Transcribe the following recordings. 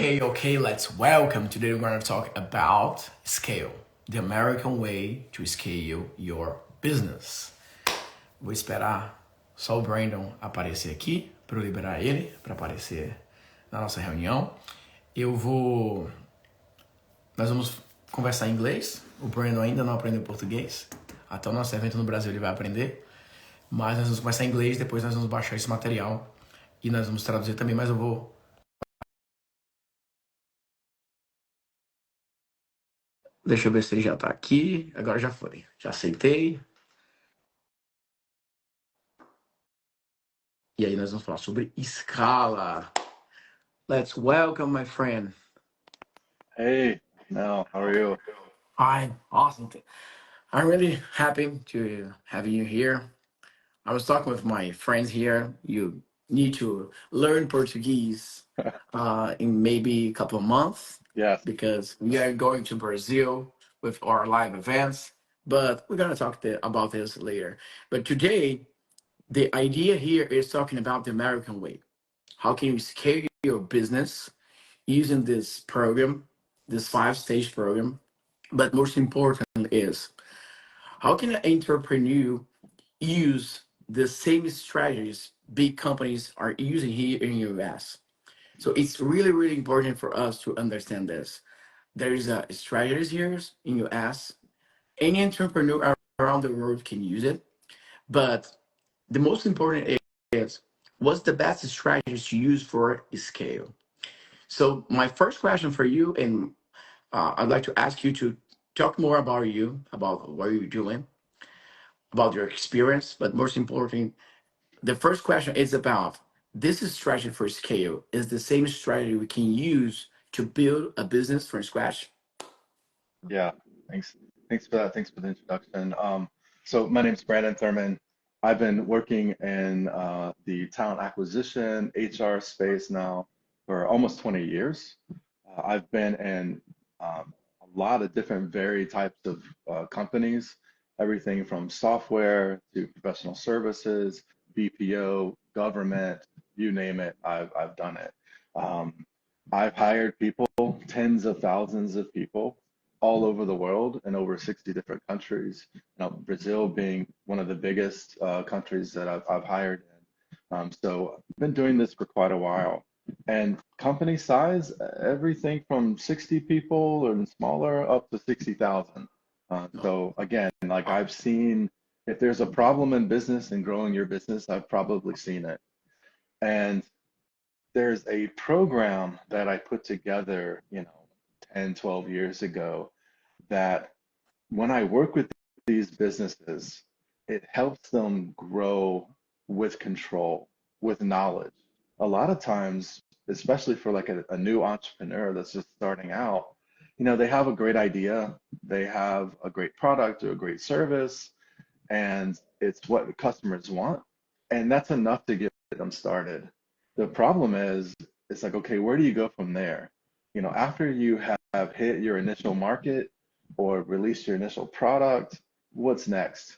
Okay, let's welcome. Today we're going to talk about scale, the American way to scale your business. Vou esperar só o Brandon aparecer aqui para eu liberar ele para aparecer na nossa reunião. Nós vamos conversar em inglês. O Brandon ainda não aprendeu português. Até o nosso evento no Brasil ele vai aprender. Mas nós vamos conversar em inglês, depois nós vamos baixar esse material e nós vamos traduzir também, mas eu vou. Deixa eu ver se ele já tá aqui. Agora já foi. Já aceitei. E aí nós vamos falar sobre escala. Let's welcome my friend. Hey, Mel, how are you? I'm awesome. I'm really happy to have you here. I was talking with my friends here. You need to learn Portuguese in maybe a couple of months Yes, because we are going to Brazil with our live events. But we're going to talk about this later. But today, the idea here is talking about the American way. How can you scale your business using this program, this five-stage program? But most important is how can an entrepreneur use the same strategies big companies are using here in the US? So it's really, really important for us to understand this. There is a strategies here in US. Any entrepreneur around the world can use it, but the most important is what's the best strategies to use for scale? So my first question for you, and I'd like to ask you to talk more about you, about what you're doing, about your experience, but most important, the first question is about this is strategy for scale is the same strategy we can use to build a business from scratch. yeah, thanks. Thanks for that. Thanks for the introduction. So my name's Brandon Thurman. I've been working in the talent acquisition, HR space now for almost 20 years. I've been in a lot of different varied types of companies, everything from software to professional services, BPO, government, you name it, I've done it. Um, I've hired people, tens of thousands of people all over the world in over 60 different countries. Brazil being one of the biggest countries that I've hired in. So I've been doing this for quite a while. And company size, everything from 60 people and smaller up to 60,000. So again, like I've seen, if there's a problem in business and growing your business, I've probably seen it. And there's a program that I put together, 10, 12 years ago that when I work with these businesses, it helps them grow with control, with knowledge. A lot of times, especially for like a new entrepreneur that's just starting out, they have a great idea, they have a great product or a great service, and it's what the customers want, and that's enough to get them started. The problem is, it's like, okay, where do you go from there? After you have hit your initial market or released your initial product, what's next?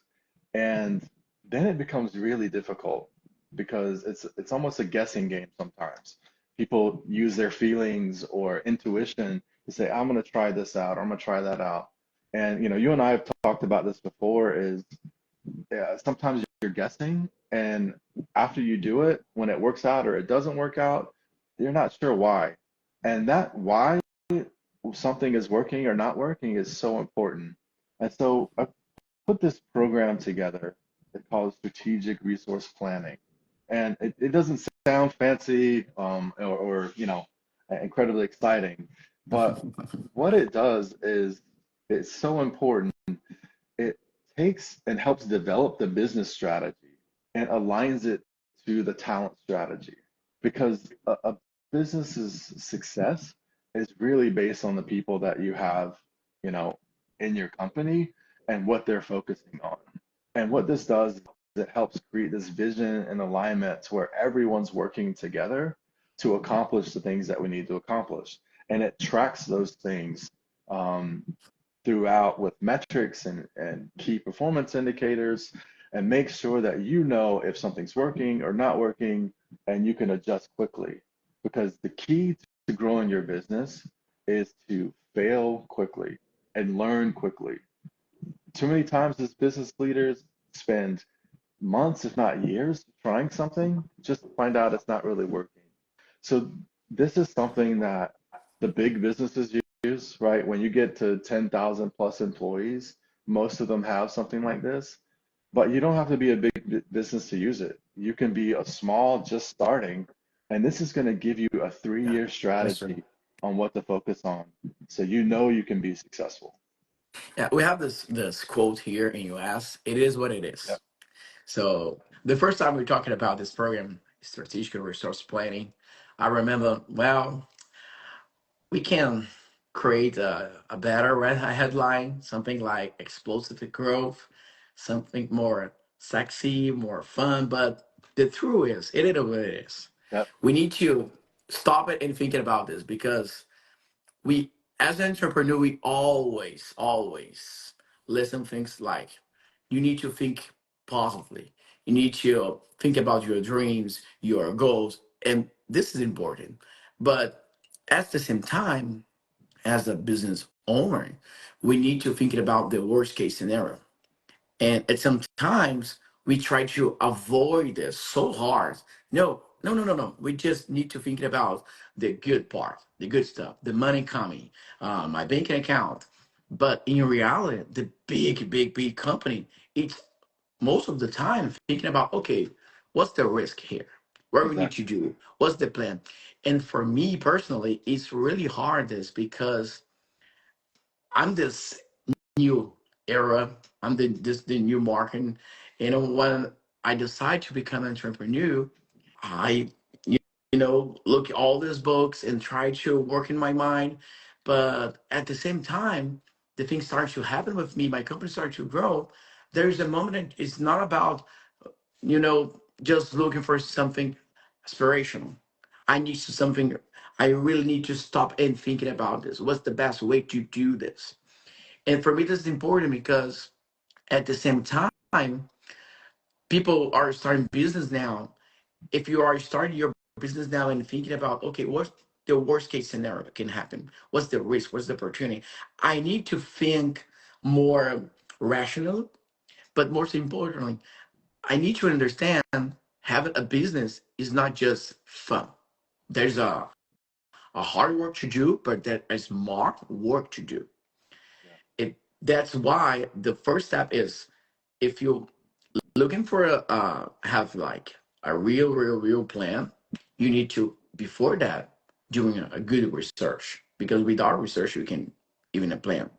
And then it becomes really difficult because it's almost a guessing game sometimes. People use their feelings or intuition to say, I'm going to try this out, or I'm going to try that out. And you and I have talked about this before, is sometimes you're guessing, and after you do it, when it works out or it doesn't work out, you're not sure why. And that why something is working or not working is so important. And so I put this program together. It's called strategic resource planning. And it doesn't sound fancy or incredibly exciting, but what it does is it's so important. It takes and helps develop the business strategy and aligns it to the talent strategy, because a business's success is really based on the people that you have, you know, in your company and what they're focusing on. And what this does is it helps create this vision and alignment to where everyone's working together to accomplish the things that we need to accomplish. And it tracks those things um, throughout with metrics and key performance indicators, and make sure that you know if something's working or not working, and you can adjust quickly. Because the key to growing your business is to fail quickly and learn quickly. Too many times as business leaders spend months, if not years, trying something just to find out it's not really working. So this is something that the big businesses use, right? When you get to 10,000 plus employees, most of them have something like this. But you don't have to be a big business to use it. You can be a small, just starting, and this is going to give you a Yeah, 3-year that's true. strategy on what to focus on, so you know you can be successful. Yeah, we have this quote here in US. It is what it Yep. is. So the first time we are talking about this program, strategic resource planning, I remember, well, we can create a better headline, something like explosive growth, something more sexy, more fun. But the truth is, it is what it is. Yep. We need to stop it and thinking about this because we, as an entrepreneur, we always listen things like you need to think positively. You need to think about your dreams, your goals, and this is important. But at the same time, as a business owner, we need to think about the worst case scenario. And at some times we try to avoid this so hard. No. We just need to think about the good part, the good stuff, the money coming, my banking account. But in reality, the big company, it's most of the time thinking about, okay, what's the risk here? What we need to Exactly. do? What's the plan? And for me personally, it's really hard this because I'm this new era. I'm the new market. When I decide to become an entrepreneur, I look at all these books and try to work in my mind. But at the same time, the things start to happen with me. My company starts to grow. There's a moment that it's not about just looking for something aspirational. I need something. I really need to stop and thinking about this. What's the best way to do this? And for me, this is important because at the same time, people are starting business now. If you are starting your business now and thinking about, okay, what's the worst case scenario that can happen? What's the risk? What's the opportunity? I need to think more rational, but most importantly, I need to understand having a business is not just fun. There's a hard work to do, but there is smart work to do. Yeah. That's why the first step is if you looking for a have like a real plan, you need to before that doing a good research because without research you can even a plan.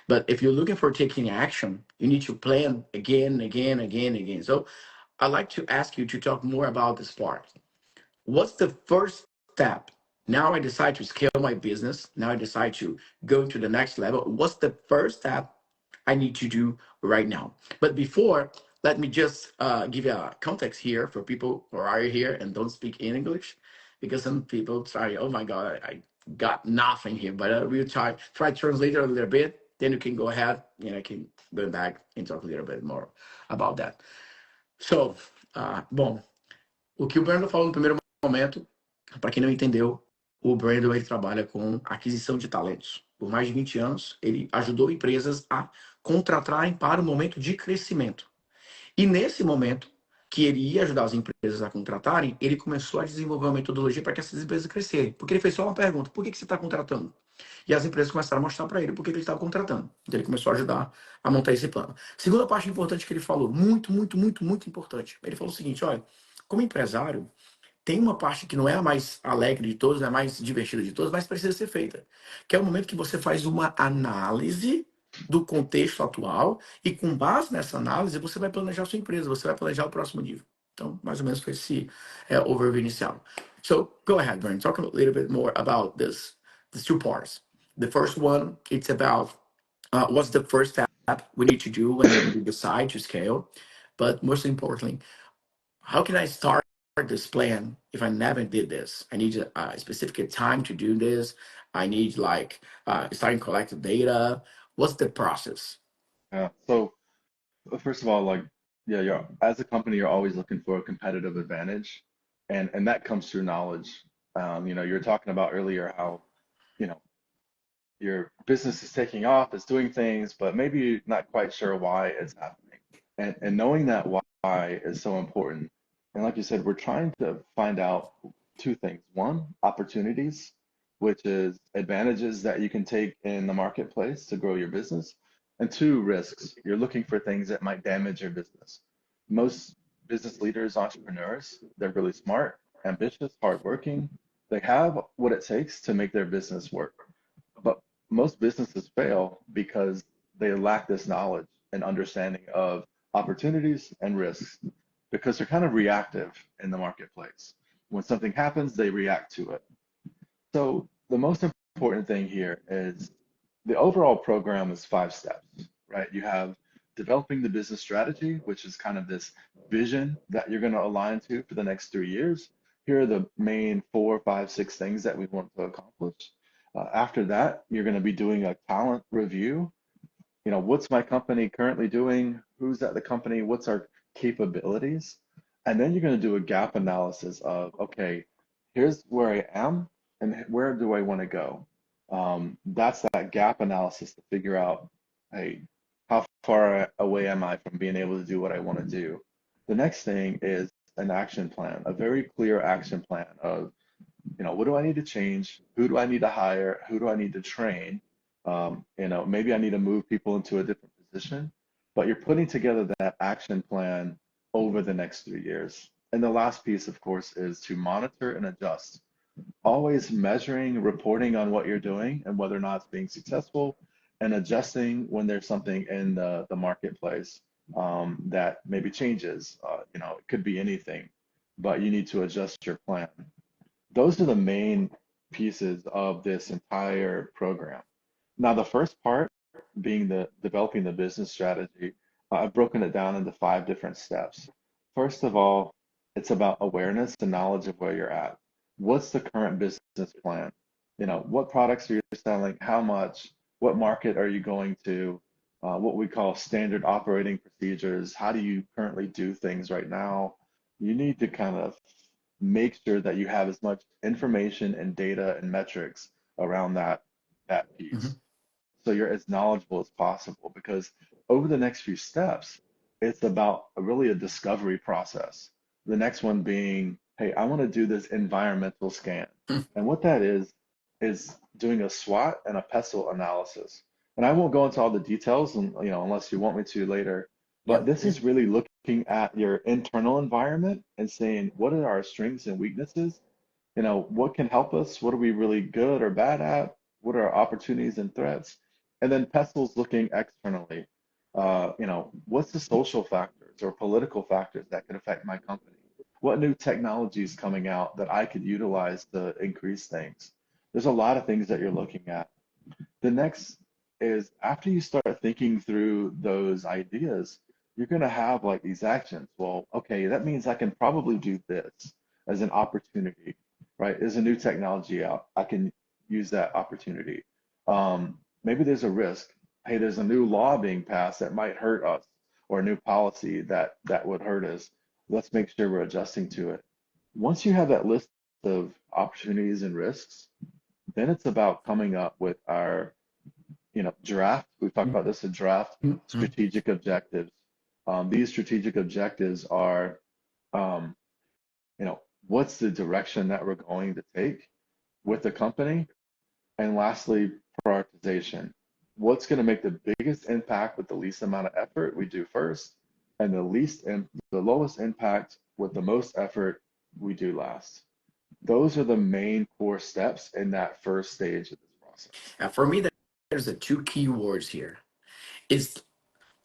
But if you're looking for taking action, you need to plan again. So I'd like to ask you to talk more about this part. What's the first step? Now I decide to scale my business. Now I decide to go to the next level. What's the first step I need to do right now? But before, let me just give you a context here for people who are here and don't speak English, because some people try, oh my God, I got nothing here. But we'll try to translate it a little bit. Then you can go ahead and I can go back and talk a little bit more about that. So, bom, o que o Brandon falou no primeiro momento, para quem não entendeu, o Brandon ele trabalha com aquisição de talentos. Por mais de 20 anos, ele ajudou empresas a contratarem para o momento de crescimento. E nesse momento que ele ia ajudar as empresas a contratarem, ele começou a desenvolver uma metodologia para que essas empresas crescerem. Porque ele fez só uma pergunta: por que você está contratando? E as empresas começaram a mostrar para ele por que ele estava contratando. Então ele começou a ajudar a montar esse plano. Segunda parte importante que ele falou, muito importante. Ele falou o seguinte: olha, como empresário, tem uma parte que não é a mais alegre de todas, não é a mais divertida de todas, mas precisa ser feita. Que é o momento que você faz uma análise do contexto atual e com base nessa análise você vai planejar a sua empresa, você vai planejar o próximo nível. Então, mais ou menos foi esse overview inicial. So, go ahead, Brian. Talk a little bit more about these two parts. The first one, it's about what's the first step we need to do when we decide to scale. But most importantly, how can I start this plan if I never did this? I need a specific time to do this. I need like starting collecting data. What's the process? Yeah. So first of all, like, yeah, you're as a company, you're always looking for a competitive advantage, and that comes through knowledge. You were talking about earlier how, you know, your business is taking off, it's doing things, but maybe you're not quite sure why it's happening. And knowing that why is so important. And like you said, we're trying to find out two things. One, opportunities, which is advantages that you can take in the marketplace to grow your business. And two, risks. You're looking for things that might damage your business. Most business leaders, entrepreneurs, they're really smart, ambitious, hardworking. They have what it takes to make their business work. But most businesses fail because they lack this knowledge and understanding of opportunities and risks because they're kind of reactive in the marketplace. When something happens, they react to it. So the most important thing here is the overall program is 5 steps, right? You have developing the business strategy, which is kind of this vision that you're going to align to for the next 3 years. Here are the main 4, 5, 6 things that we want to accomplish. After that, you're going to be doing a talent review. What's my company currently doing? Who's at the company? What's our capabilities? And then you're going to do a gap analysis of, okay, here's where I am and where do I want to go? That's that gap analysis to figure out, hey, how far away am I from being able to do what I want to do? The next thing is an action plan, a very clear action plan of, what do I need to change? Who do I need to hire? Who do I need to train? Maybe I need to move people into a different position, but you're putting together that action plan over the next 3 years. And the last piece, of course, is to monitor and adjust. Always measuring, reporting on what you're doing and whether or not it's being successful, and adjusting when there's something in the marketplace that maybe changes. It could be anything, but you need to adjust your plan. Those are the main pieces of this entire program. Now, the first part being the developing the business strategy, I've broken it down into 5 different steps. First of all, it's about awareness and knowledge of where you're at. What's the current business plan? What products are you selling? How much? What market are you going to? What we call standard operating procedures. How do you currently do things right now? You need to kind of make sure that you have as much information and data and metrics around that piece, Mhm. so you're as knowledgeable as possible, because over the next few steps it's about really a discovery process. The next one being, hey, I want to do this environmental scan. And what that is doing a SWOT and a pestle analysis. And I won't go into all the details, and unless you want me to later, but Yep. this is really looking at your internal environment and saying, what are our strengths and weaknesses? What can help us? What are we really good or bad at? What are our opportunities and threats? And then Pestle's looking externally. What's the social factors or political factors that could affect my company? What new technology is coming out that I could utilize to increase things? There's a lot of things that you're looking at. The next is, after you start thinking through those ideas, you're going to have like these actions. Well, okay, that means I can probably do this as an opportunity, right? There's a new technology out. I can use that opportunity. Maybe there's a risk. Hey, there's a new law being passed that might hurt us, or a new policy that would hurt us. Let's make sure we're adjusting to it. Once you have that list of opportunities and risks, then it's about coming up with our draft. We've talked about this, a draft Mhm. strategic objectives. These strategic objectives are, um, what's the direction that we're going to take with the company? And lastly, prioritization. What's going to make the biggest impact with the least amount of effort we do first, and the lowest impact with the most effort we do last. Those are the main core steps in that first stage of this process. For me, there's the two key words here. It's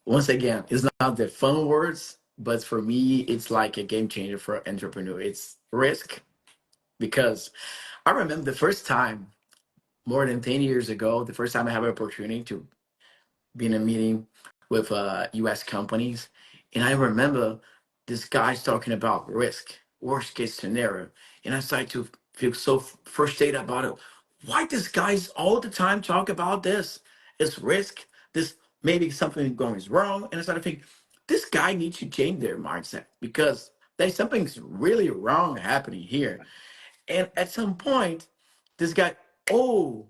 once again, it's not the fun words, but for me, it's like a game changer for an entrepreneur. It's risk, because I remember the first time, more than 10 years ago, the first time I had an opportunity to be in a meeting with US companies. And I remember this guy's talking about risk, worst case scenario. And I started to feel so frustrated about it. Why this guy's all the time talk about this? It's risk. This maybe something going wrong. And I started to think, this guy needs to change their mindset, because there's something's really wrong happening here. And at some point, this guy, oh,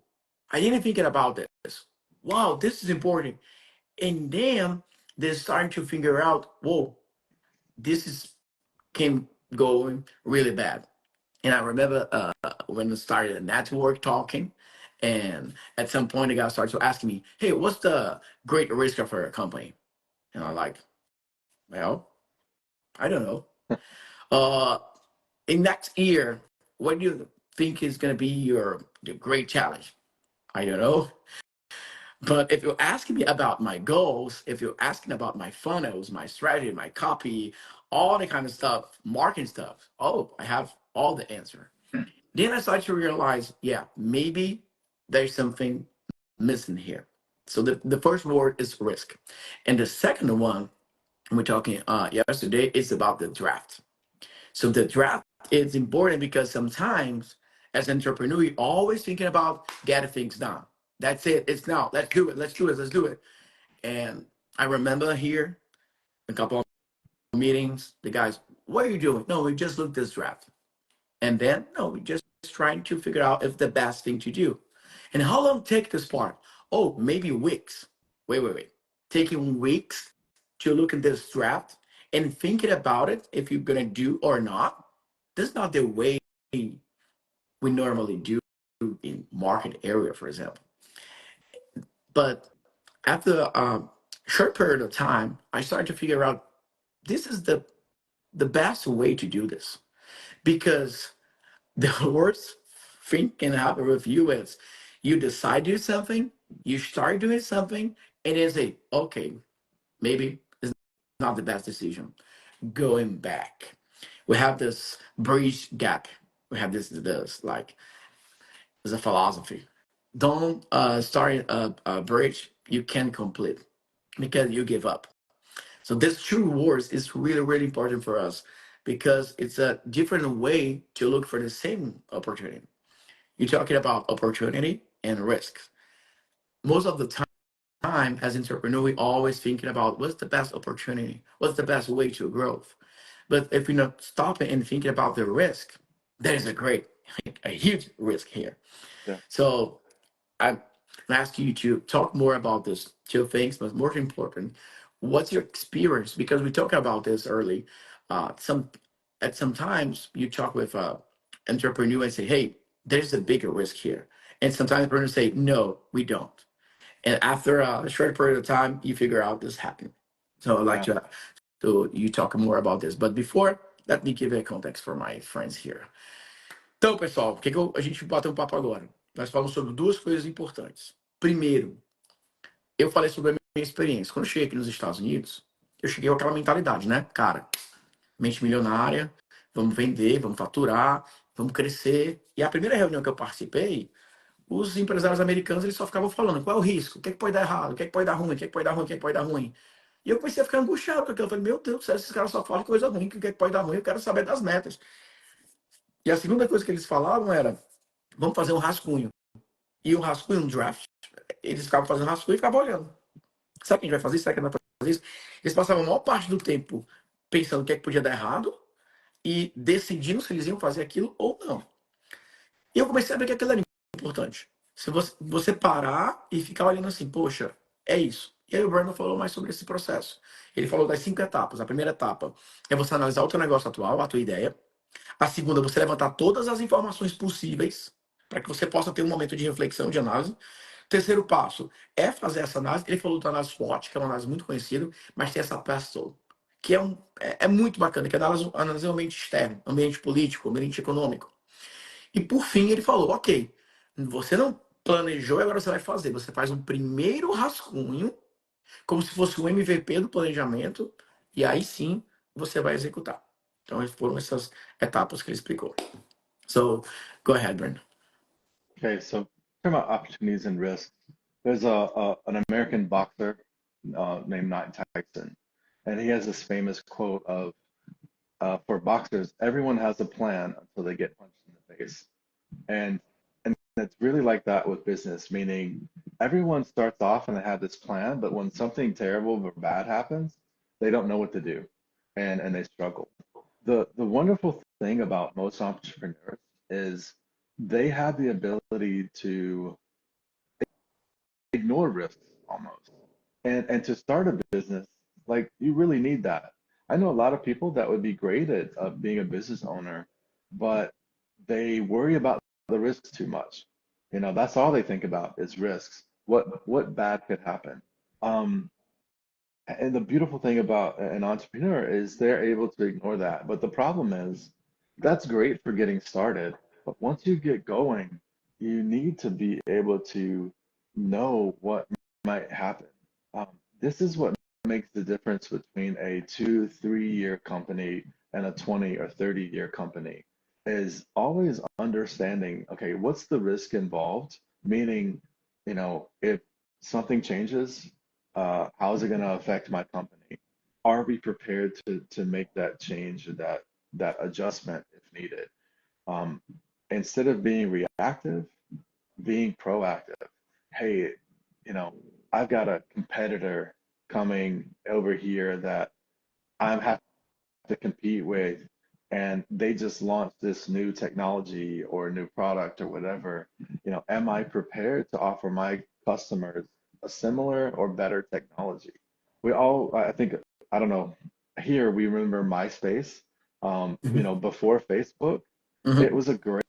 I didn't think about this. Wow, this is important. And then they're starting to figure out, whoa, this is came going really bad. And I remember when we started a network talking, and at some point the guy started to asking me, hey, what's the great risk of a company? And I'm like, well, I don't know. Uh, in next year, what do you think is going to be your great challenge? I don't know. But if you're asking me about my goals, if you're asking about my funnels, my strategy, my copy, all the kind of stuff, marketing stuff, oh, I have all the answer. Then I started to realize, yeah, maybe there's something missing here. So the first word is risk. And the second one, we're talking yesterday, is about the draft. So the draft is important because sometimes as an entrepreneur, you're always thinking about getting things done. That's it. It's now. Let's do it. Let's do it. Let's do it. And I remember here a couple of meetings, the guys, what are you doing? No, we just looked this draft. And then, no, we just trying to figure out if the best thing to do. And how long take this part? Oh, maybe weeks. Wait. Taking weeks to look at this draft and thinking about it if you're gonna do or not. That's not the way we normally do in market area, for example. But after a short period of time, I started to figure out this is the best way to do this because the worst thing can happen with you is you decide to do something, you start doing something, and then say, okay, maybe it's not the best decision. Going back. We have this bridge gap. We have this like as a philosophy. Don't start a bridge you can't complete because you give up. So this true words is really, really important for us because it's a different way to look for the same opportunity. You're talking about opportunity and risk. Most of the time, as entrepreneur, we always thinking about what's the best opportunity, what's the best way to growth. But if you're not stopping and thinking about the risk, there is a great, a huge risk here. Yeah. So I ask you to talk more about this two things, but more important, what's your experience? Because we talked about this early. Some at sometimes you talk with entrepreneur and say, "Hey, there's a bigger risk here," and sometimes entrepreneurs say, "No, we don't." And after a short period of time, you figure out this happened. So I'd like Yeah. to you talk more about this. But before, let me give a context for my friends here. Então, pessoal, a gente bateu um papo agora? Nós falamos sobre duas coisas importantes. Primeiro, eu falei sobre a minha experiência. Quando eu cheguei aqui nos Estados Unidos, eu cheguei com aquela mentalidade, né? Cara, mente milionária, vamos vender, vamos faturar, vamos crescer. E a primeira reunião que eu participei, os empresários americanos eles só ficavam falando qual é o risco, o que, é que pode dar errado, o que, é que pode dar ruim, o que, é que pode dar ruim, o que, é que pode dar ruim. E eu comecei a ficar angustiado com aquilo. Eu falei, meu Deus do céu, esses caras só falam coisa ruim, o que, é que pode dar ruim, eu quero saber das metas. E a segunda coisa que eles falavam era, vamos fazer um rascunho. E o rascunho, um draft, eles ficavam fazendo rascunho e ficavam olhando. Sabe que a gente vai fazer isso? Será que não vai fazer isso? Eles passavam a maior parte do tempo pensando o que é que podia dar errado e decidindo se eles iam fazer aquilo ou não. E eu comecei a ver que aquilo era importante. Se você parar e ficar olhando assim, poxa, é isso. E aí o Brandon falou mais sobre esse processo. Ele falou das 5 etapas. A primeira etapa é você analisar o teu negócio atual, a tua ideia. A segunda, você levantar todas as informações possíveis para que você possa ter um momento de reflexão, de análise. Terceiro passo é fazer essa análise. Ele falou da análise SWOT, que é uma análise muito conhecida, mas tem essa PESTLE, que é muito bacana, que é análise do ambiente externo, ambiente político, ambiente econômico. E por fim ele falou, ok, você não planejou e agora você vai fazer. Você faz um primeiro rascunho, como se fosse um MVP do planejamento, e aí sim você vai executar. Então foram essas etapas que ele explicou. So, go ahead, Brandon. Okay. So talking about opportunities and risks, there's an American boxer named Tyson, and he has this famous quote of, "For boxers, everyone has a plan until they get punched in the face." And it's really like that with business, meaning everyone starts off and they have this plan, but when something terrible or bad happens, they don't know what to do, and they struggle. The wonderful thing about most entrepreneurs is they have the ability to ignore risks almost. And to start a business, like you really need that. I know a lot of people that would be great at being a business owner, but they worry about the risks too much. You know, that's all they think about is risks. What bad could happen? Um, and the beautiful thing about an entrepreneur is they're able to ignore that. But the problem is that's great for getting started. But once you get going, you need to be able to know what might happen. Um, this is what makes the difference between a 2, 3 year company and a 20 or 30-year company is always understanding, okay, what's the risk involved? Meaning, you know, if something changes, how is it going to affect my company? Are we prepared to make that change or that adjustment if needed? Um, Instead of being reactive, being proactive. Hey, you know, I've got a competitor coming over here that I'm having to compete with, and they just launched this new technology or new product or whatever. You know, am I prepared to offer my customers a similar or better technology? We all, I think, I don't know, here we remember MySpace. You Mhm. know, before Facebook, it Mhm. was a great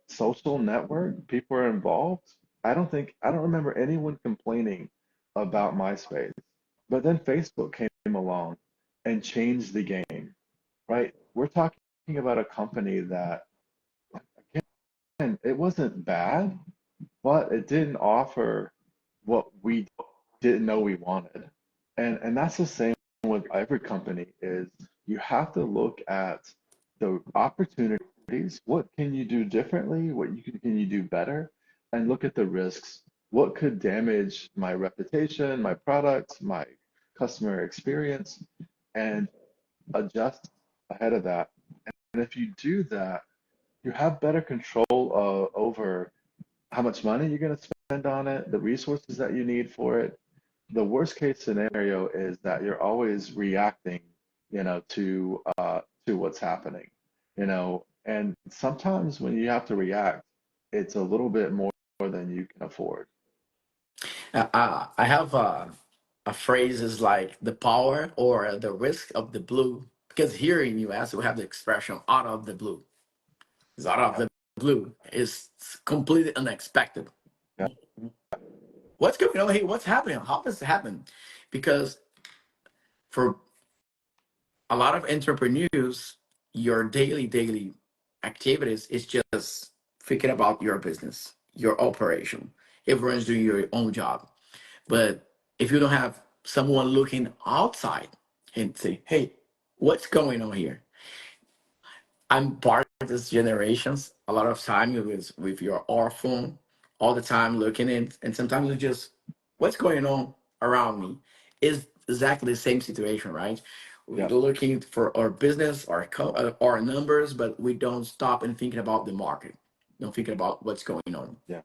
social network. People are involved. I don't remember anyone complaining about MySpace. But then Facebook came along and changed the game, right? We're talking about a company that, again, it wasn't bad, but it didn't offer what we didn't know we wanted. And that's the same with every company is you have to look at the opportunities. What can you do differently? Can you do better? And look at the risks. What could damage my reputation, my product, my customer experience, and adjust ahead of that. And if you do that, you have better control over how much money you're going to spend on it, the resources that you need for it. The worst case scenario is that you're always reacting, you know, to what's happening, you know. And sometimes when you have to react, it's a little bit more than you can afford. I have a phrase is like the power or the risk of the blue, because here in US we have the expression out of the blue. It's out of Yeah, the blue. It's completely unexpected. yeah, What's going on here? What's happening? How does it happen? Because for a lot of entrepreneurs, your daily activities is just thinking about your business, your operation. Everyone's doing your own job. But if you don't have someone looking outside and say, hey, what's going on here? I'm part of this generations. A lot of time you was with your phone all the time looking in, and sometimes you just, what's going on around me? Is exactly the same situation, right? We're yeah, looking for our business, our numbers, but we don't stop and thinking about the market. Don't thinking about what's going on. yeah,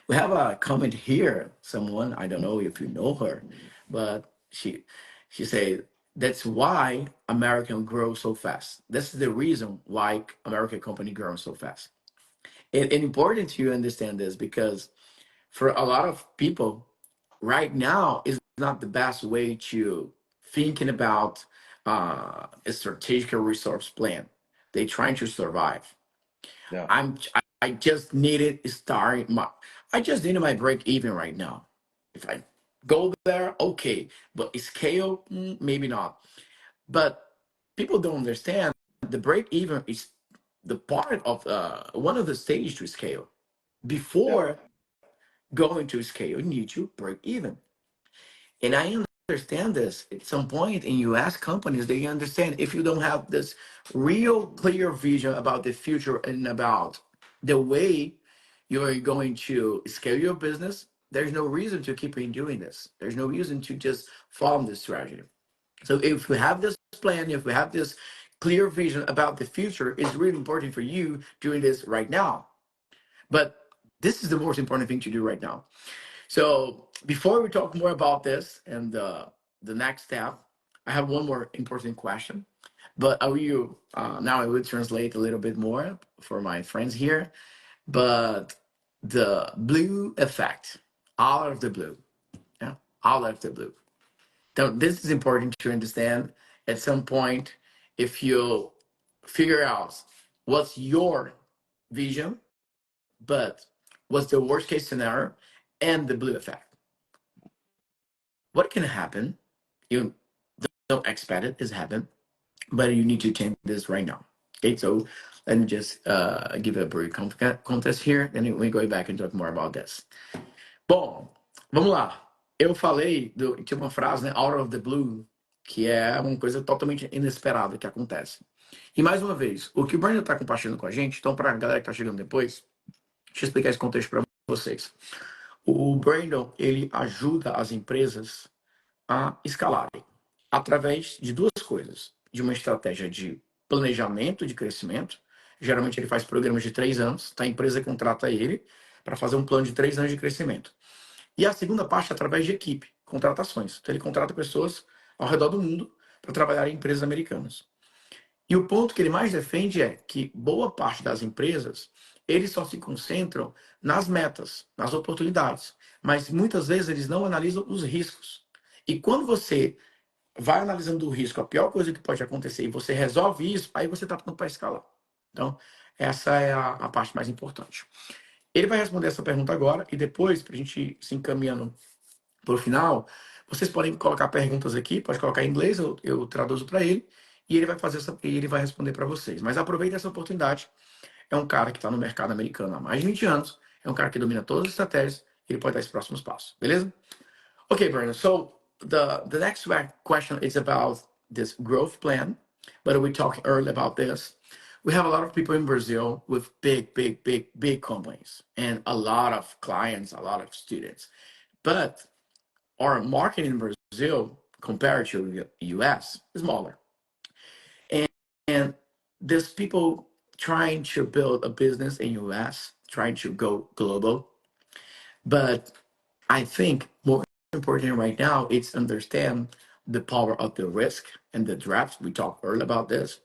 We have a comment here. Someone, I don't know if you know her, but she said that's why American grows so fast. That's the reason why American company grows so fast. And important to understand this because for a lot of people, right now is not the best way to thinking about a strategic resource plan. They're trying to survive. yeah, I just needed start my I just needed my break even right now. If I go there, okay, but scale, maybe not. But people don't understand the break even is the part of one of the stage to scale. yeah, Before going to scale, you need to break even. And I understand this. At some point in US companies, they understand if you don't have this real clear vision about the future and about the way you're going to scale your business, there's no reason to keep on doing this. There's no reason to just follow this strategy. So if we have this plan, if we have this clear vision about the future, it's really important for you doing this right now. But this is the most important thing to do right now. So before we talk more about this and the next step, I have one more important question. But I will now I will translate a little bit more for my friends here. But the blue effect, out of the blue, yeah, out of the blue. So this is important to understand. At some point, if you figure out what's your vision, but what's the worst case scenario, and the blue effect, what can happen? You don't expect it is happen, but you need to change this right now. Okay, so let me just give a brief context here, and we go back and talk more about this. Bom, vamos lá. Eu falei, tinha uma frase, né, out of the blue, que é uma coisa totalmente inesperada que acontece. E mais uma vez, o que o Brandon está compartilhando com a gente, então para a galera que está chegando depois, deixa eu explicar esse contexto para vocês. O Brandon, ele ajuda as empresas a escalarem através de duas coisas. De uma estratégia de planejamento de crescimento. Geralmente ele faz programas de 3 anos, tá? A empresa contrata ele para fazer um plano de 3 anos de crescimento. E a segunda parte é através de equipe, contratações. Então ele contrata pessoas ao redor do mundo para trabalhar em empresas americanas. E o ponto que ele mais defende é que boa parte das empresas, eles só se concentram nas metas, nas oportunidades, mas muitas vezes eles não analisam os riscos. E quando você vai analisando o risco, a pior coisa que pode acontecer, e você resolve isso, aí você está pronto para escalar. Então, essa é a parte mais importante. Ele vai responder essa pergunta agora, e depois, para a gente se encaminhando para o final, vocês podem colocar perguntas aqui, pode colocar em inglês, eu traduzo para ele, e ele vai fazer e ele vai responder para vocês. Mas aproveita essa oportunidade. É um cara que está no mercado americano há mais de 20 anos, é um cara que domina todas as estratégias, ele pode dar esses próximos passos, beleza? Okay, Brandon. So the next question is about this growth plan, but we talked earlier about this. We have a lot of people in Brazil with big companies and a lot of clients, a lot of students. But our market in Brazil, compared to the US, is smaller. And there's people trying to build a business in US, trying to go global. But I think more important right now is understand the power of the risk and the draft. We talked earlier about this,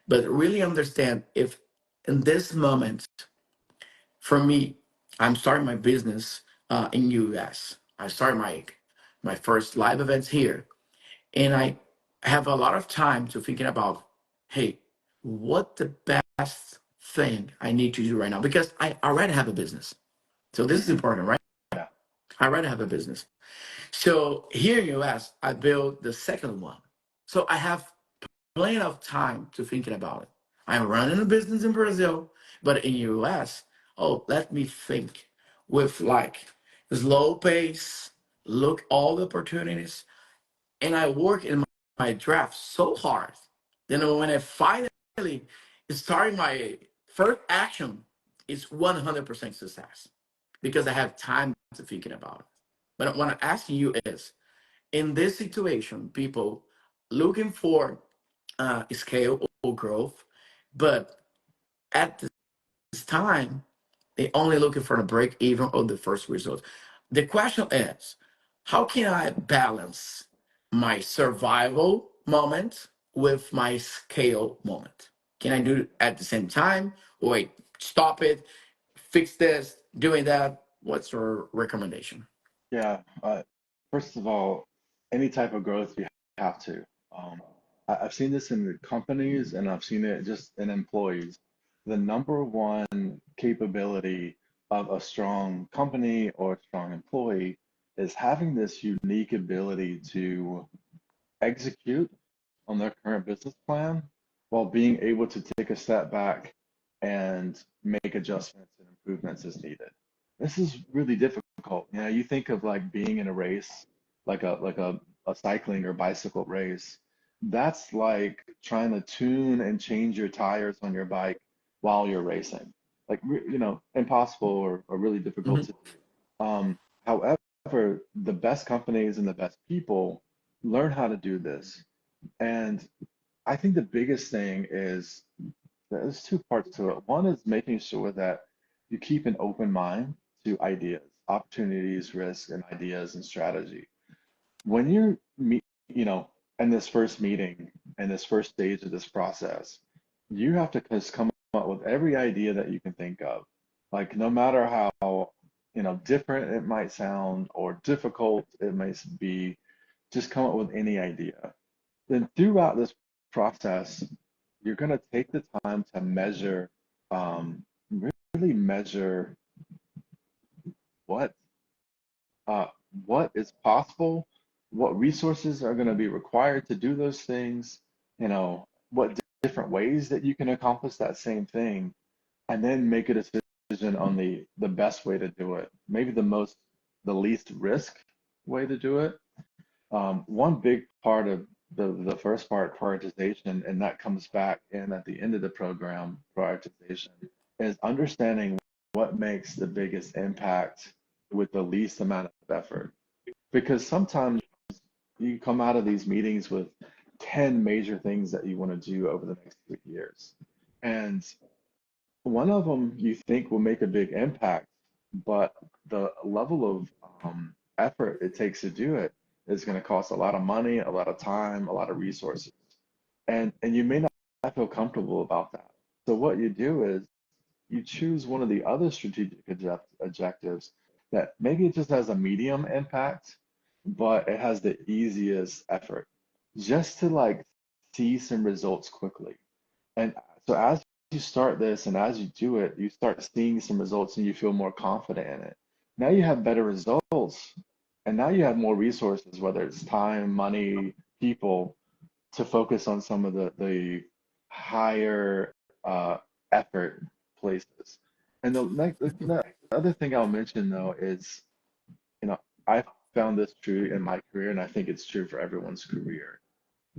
but really understand if in this moment, for me, I'm starting my business in US. I start my first live events here, and I have a lot of time to thinking about, hey, what the best thing I need to do right now because I already have a business. So this is important, right? Yeah. I already have a business. So here in US, I built the second one. So I have plenty of time to thinking about it. I'm running a business in Brazil, but in US, oh, let me think with like slow pace, look all the opportunities, and I work in my draft so hard. Then when I finally start my first action, it's 100% success because I have time to thinking about it. But what I'm asking you is, in this situation, people looking for scale or growth, but at this time, they only looking for a break even or the first result. The question is, how can I balance my survival moment with my scale moment? Can I do it at the same time? Wait, stop it, fix this, doing that. What's your recommendation? Yeah. First of all, any type of growth you have to. Um, I've seen this in the companies and I've seen it just in employees. The number one capability of a strong company or a strong employee is having this unique ability to execute on their current business plan while being able to take a step back and make adjustments and improvements as needed. This is really difficult. You know, you think of like being in a race, like a cycling or bicycle race. That's like trying to tune and change your tires on your bike while you're racing. Like you know, impossible or really difficult Mhm. to do. However, the best companies and the best people learn how to do this. And I think the biggest thing is there's two parts to it. One is making sure that you keep an open mind to ideas, opportunities, risks, and ideas and strategy. When you're meet, you know, in this first meeting, in this first stage of this process, you have to just come up with every idea that you can think of. Like no matter how, different it might sound or difficult it might be, just come up with any idea. Then throughout this process, you're going to take the time to measure, really measure what uh, what is possible, what resources are going to be required to do those things, what different ways that you can accomplish that same thing, and then make a decision on the best way to do it. Maybe the least risk way to do it. One big part of the first part, prioritization, and that comes back in at the end of the program, prioritization, is understanding what makes the biggest impact with the least amount of effort. Because sometimes you come out of these meetings with 10 major things that you want to do over the next 3 years. And one of them you think will make a big impact, but the level of effort it takes to do it is going to cost a lot of money, a lot of time, a lot of resources. And you may not feel comfortable about that. So what you do is you choose one of the other strategic objectives that maybe it just has a medium impact, but it has the easiest effort just to like see some results quickly. And so as you start this and as you do it, you start seeing some results and you feel more confident in it. Now you have better results and now you have more resources, whether it's time, money, people, to focus on some of the higher effort places. And the other thing I'll mention though is, I found this true in my career, and I think it's true for everyone's career.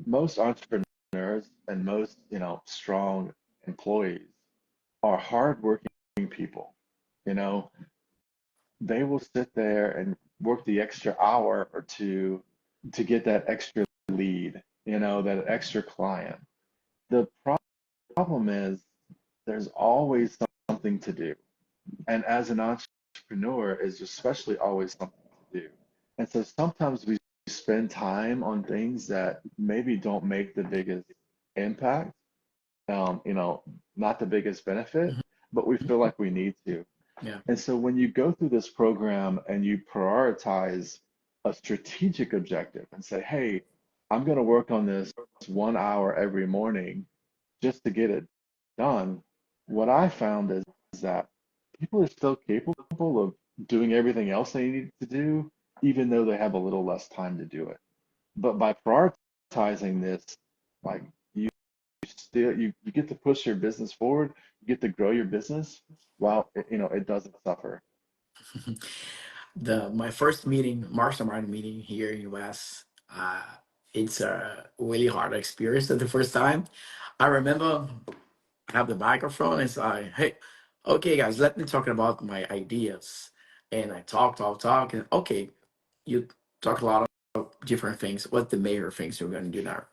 Most entrepreneurs and most, strong employees are hardworking people. You know, they will sit there and work the extra hour or two to get that extra lead, that extra client. The problem is there's always something to do. And as an entrepreneur, is especially always something to do. And so sometimes we spend time on things that maybe don't make the biggest impact, not the biggest benefit, but we feel like we need to. Yeah. And so when you go through this program and you prioritize a strategic objective and say, hey, I'm going to work on this 1 hour every morning just to get it done, what I found is that people are still capable of doing everything else they need to do, even though they have a little less time to do it. But by prioritizing this, like you get to push your business forward, you get to grow your business while it doesn't suffer. The my first meeting, mastermind meeting here in US, it's a really hard experience at the first time. I remember I have the microphone and it's like, hey, okay guys, let me talk about my ideas. And I talk, and okay, you talk a lot of different things. What the major things you're gonna do now?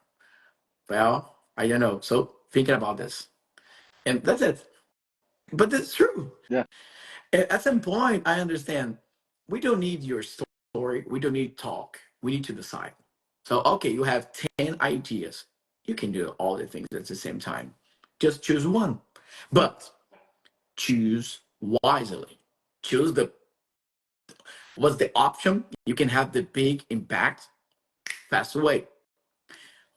Well, I don't know. So thinking about this. And that's it. But that's true. Yeah, At some point, I understand we don't need your story. We don't need talk. We need to decide. So, okay, you have 10 ideas. You can do all the things at the same time. Just choose one. But choose wisely. Choose the what's the option. You can have the big impact fast away.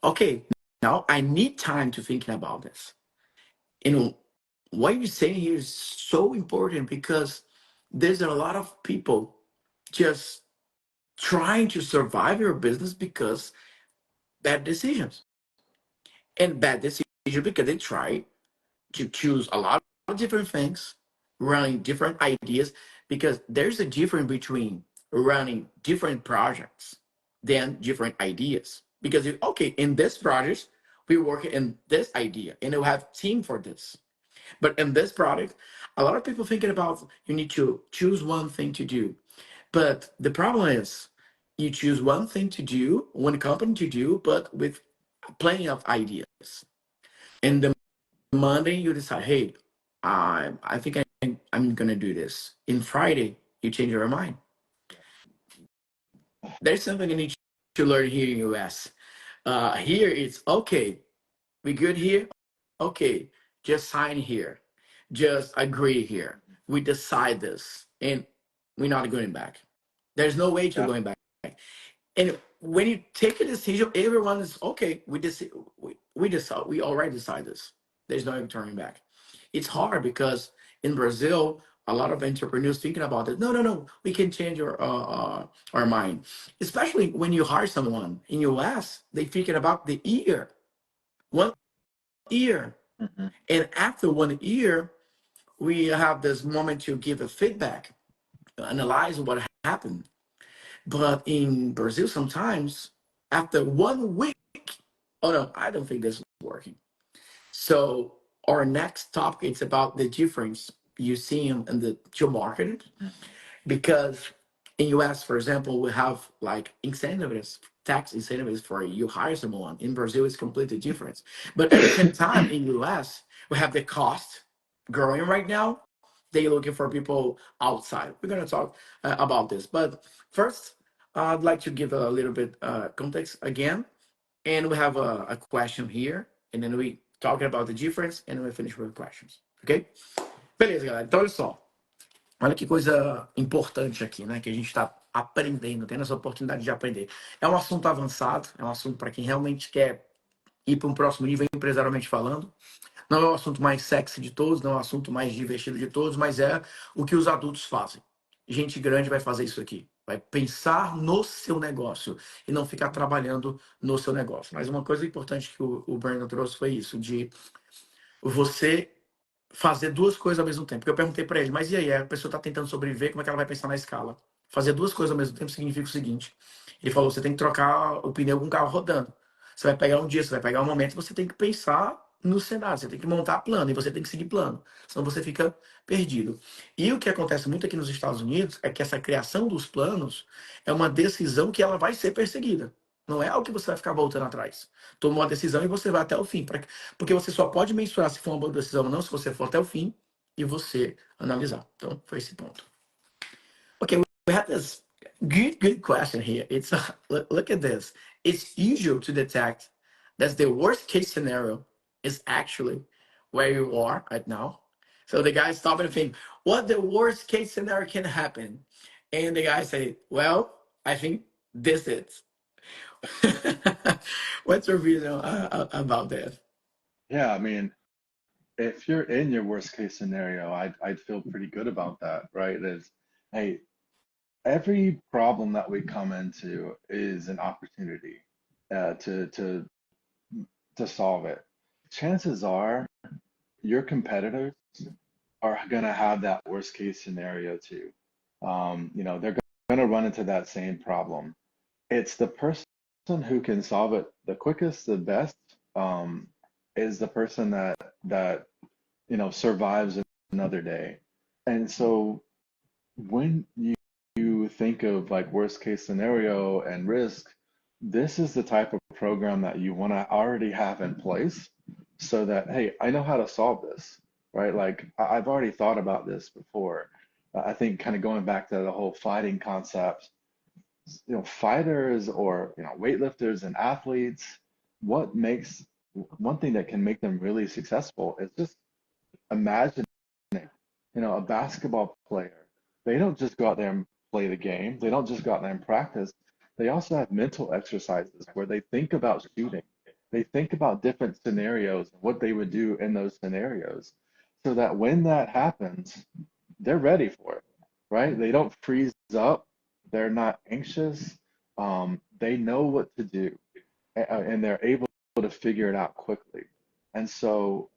Okay, now I need time to thinking about this. What you're saying here is so important because there's a lot of people just trying to survive your business because bad decisions and bad decisions because they try to choose a lot of different things, running different ideas, because there's a difference between running different projects than different ideas. Because okay, in this project, we work in this idea and we have team for this. But in this product, a lot of people thinking about you need to choose one thing to do. But the problem is you choose one thing to do, one company to do, but with plenty of ideas. And the Monday you decide, hey, I think I'm gonna do this. In Friday, you change your mind. There's something you need to learn here in US. Here it's okay. We good here? Okay, just sign here. Just agree here. We decide this, and we're not going back. There's no way to Yeah. going back. And when you take a decision, everyone is okay. We decide. We already decide this. There's no turning back. It's hard because in Brazil, a lot of entrepreneurs thinking about it. No, no, no. We can change our mind. Especially when you hire someone in US, they thinking about the year, 1 year, Hmm. and after 1 year, we have this moment to give a feedback, analyze what happened. But in Brazil, sometimes after 1 week, oh no, I don't think this is working. So our next topic is about the difference you see in the job market, because in US, for example, we have like incentives, tax incentives for you hire someone. In Brazil, it's completely different. But at the same time, in US, we have the cost growing right now. They're looking for people outside. We're gonna talk about this, but first, I'd like to give a little bit context again, and we have a question here, and then we talking about the difference, and we finish with questions. Ok? Beleza, galera. Então, olha só. Olha que coisa importante aqui, né? Que a gente está aprendendo, tendo essa oportunidade de aprender. É um assunto avançado, é um assunto para quem realmente quer ir para um próximo nível, empresarialmente falando. Não é o assunto mais sexy de todos, não é o assunto mais divertido de todos, mas é o que os adultos fazem. Gente grande vai fazer isso aqui. Vai pensar no seu negócio e não ficar trabalhando no seu negócio. Mas uma coisa importante que o Brandon trouxe foi isso, de você fazer duas coisas ao mesmo tempo. Porque eu perguntei para ele, mas e aí? A pessoa está tentando sobreviver, como é que ela vai pensar na escala? Fazer duas coisas ao mesmo tempo significa o seguinte: ele falou, você tem que trocar o pneu com o carro rodando. Você vai pegar um dia, você vai pegar um momento, você tem que pensar no cenário, você tem que montar plano e você tem que seguir plano, senão você fica perdido. E o que acontece muito aqui nos Estados Unidos é que essa criação dos planos é uma decisão que ela vai ser perseguida. Não é algo que você vai ficar voltando atrás. Toma uma decisão e você vai até o fim. Porque você só pode mensurar se for uma boa decisão ou não se você for até o fim e você analisar. Então, foi esse ponto. Okay, we have this good question here. It's look at this. It's usual to detect that the worst case scenario is actually where you are right now. So the guy stop and think, what the worst case scenario can happen? And the guy say, well, I think this is. What's your view about that? Yeah, I mean, if you're in your worst case scenario, I'd feel pretty good about that, right? Is hey, every problem that we come into is an opportunity uh, to to to solve it. Chances are your competitors are gonna have that worst case scenario too. They're gonna run into that same problem. It's the person who can solve it the quickest, the best, is the person that survives another day. And so when you think of like worst case scenario and risk, this is the type of program that you want to already have in place so that, hey, I know how to solve this, right? Like I've already thought about this before. I think kind of going back to the whole fighting concept, fighters or, weightlifters and athletes, what makes one thing that can make them really successful is just imagine a basketball player, they don't just go out there and play the game. They don't just go out there and practice. They also have mental exercises where they think about shooting. They think about different scenarios and what they would do in those scenarios so that when that happens, they're ready for it, right? They don't freeze up. They're not anxious. They know what to do and they're able to figure it out quickly. And so,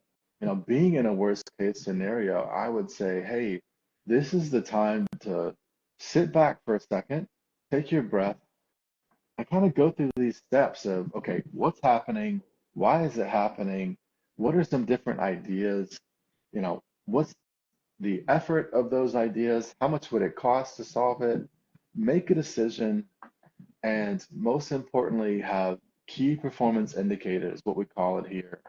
being in a worst case scenario, I would say, hey, this is the time to sit back for a second, take your breath, and kind of go through these steps of, okay, what's happening? Why is it happening? What are some different ideas? What's the effort of those ideas? How much would it cost to solve it? Make a decision, and most importantly, have key performance indicators, what we call it here,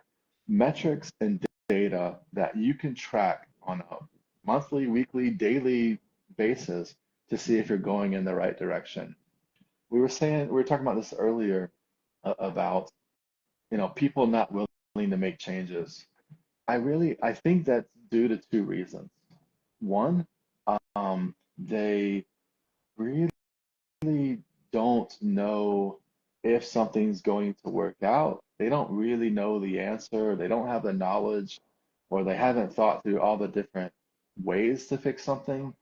metrics and data that you can track on a monthly, weekly, daily basis to see if you're going in the right direction. We were talking about this earlier. about, people not willing to make changes. I think that's due to two reasons. One, they really don't know if something's going to work out. They don't really know the answer. They don't have the knowledge, or they haven't thought through all the different ways to fix something.